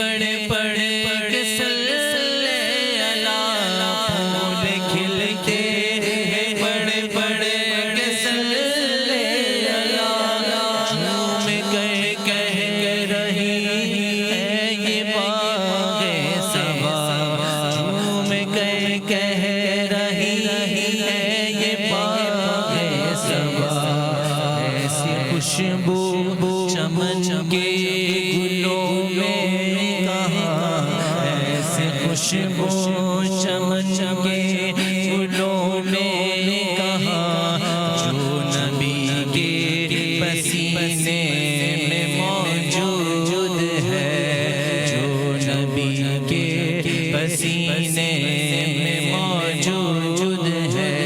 खुशबू चमके फूलों में कहा जो नबी के पसीने में मौजूद है, जो नबी के पसीने में मौजूद है।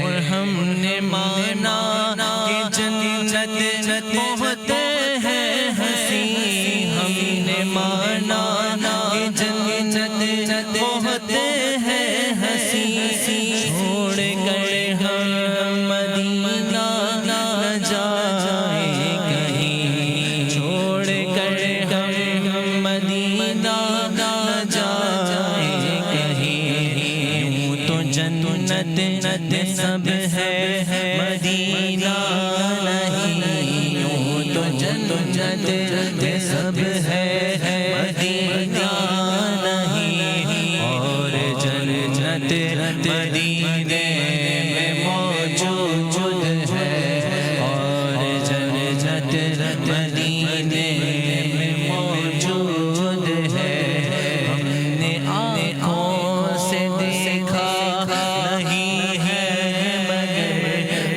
और हमने माना कि जन्नत बहुत है हंसी, हमने माना कि जन्नत बहुत है हंसी, छोड़ कर हम मदीना न जाए कहीं, छोड़ कर हम मदीना न जाए कहीं। यूं तो जन्नत सब है मदीना नहीं, यूं तो जन्नत सब है मदीना नहीं। और जन्नत मदीने में मौजूद है, और जन्नत मदीने में मौजूद है। हमने आँखों से देखा नहीं है मगर,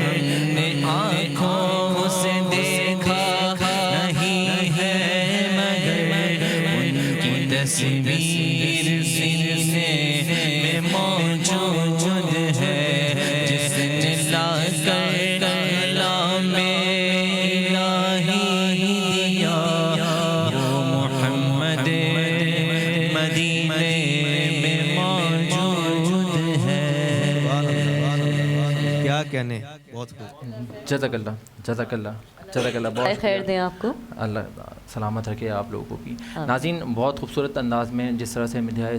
हमने आँखों से देखा नहीं है मगर, उनकी तस्वीर सीने में मौजूद है। जिसने लाकर कलामे इलाही दिया, वो मोहम्मद मदीने में मौजूद है। क्या कहने, बहुत खूब। जज़ाकल्लाह जज़ाकल्लाह जज़ाकल्लाह। बहुत खैर दें आपको, अल्लाह सलामत रखे आप लोगों को भी। नाज़रीन, बहुत खूबसूरत अंदाज में जिस तरह से मिठाई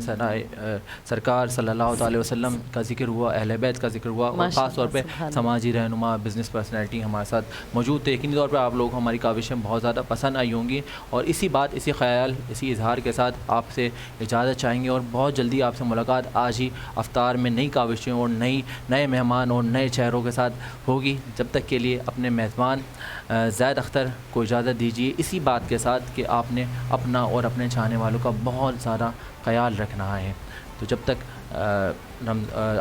सरकार सल्लल्लाहु अलैहि वसल्लम का जिक्र हुआ, अहले बैत का जिक्र हुआ, और ख़ास तौर पे समाजी रहनुमा, बिज़नेस पर्सनैलिटी हमारे साथ मौजूद थे। यकीनी तौर पर आप लोग हमारी काविशें बहुत ज़्यादा पसंद आई होंगी, और इसी बात, इसी ख़याल, इसी इजहार के साथ आपसे इजाज़त चाहेंगे, और बहुत जल्दी आपसे मुलाकात आज ही अफ्तार में नई काविशें और नए मेहमान और नए चेहरों के साथ होगी। जब तक के लिए अपने मेज़बान ज़ैद अख्तर को इजाज़त दीजिए, इसी बात के साथ कि आपने अपना और अपने चाहने वालों का बहुत ज़्यादा ख्याल रखना है। तो जब तक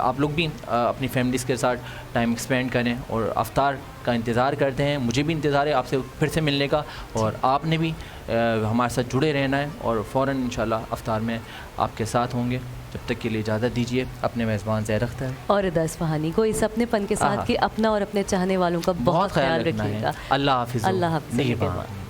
आप लोग भी अपनी फैमिलीज़ के साथ टाइम स्पेंड करें और अफ्तार का इंतज़ार करते हैं। मुझे भी इंतज़ार है आपसे फिर से मिलने का, और आपने भी हमारे साथ जुड़े रहना है, और फ़ौरन इंशाल्लाह अफ्तार में आपके साथ होंगे। जब तक के लिए इजाज़त दीजिए। अपने मेज़बान ज़ैद अख्तर और रिदा इस्फ़हानी को इस अपनेपन के साथ कि अपना और अपने चाहने वालों का बहुत ख्याल रखिएगा। अल्लाह हाफ़िज़। अल्लाह हाफ़िज़।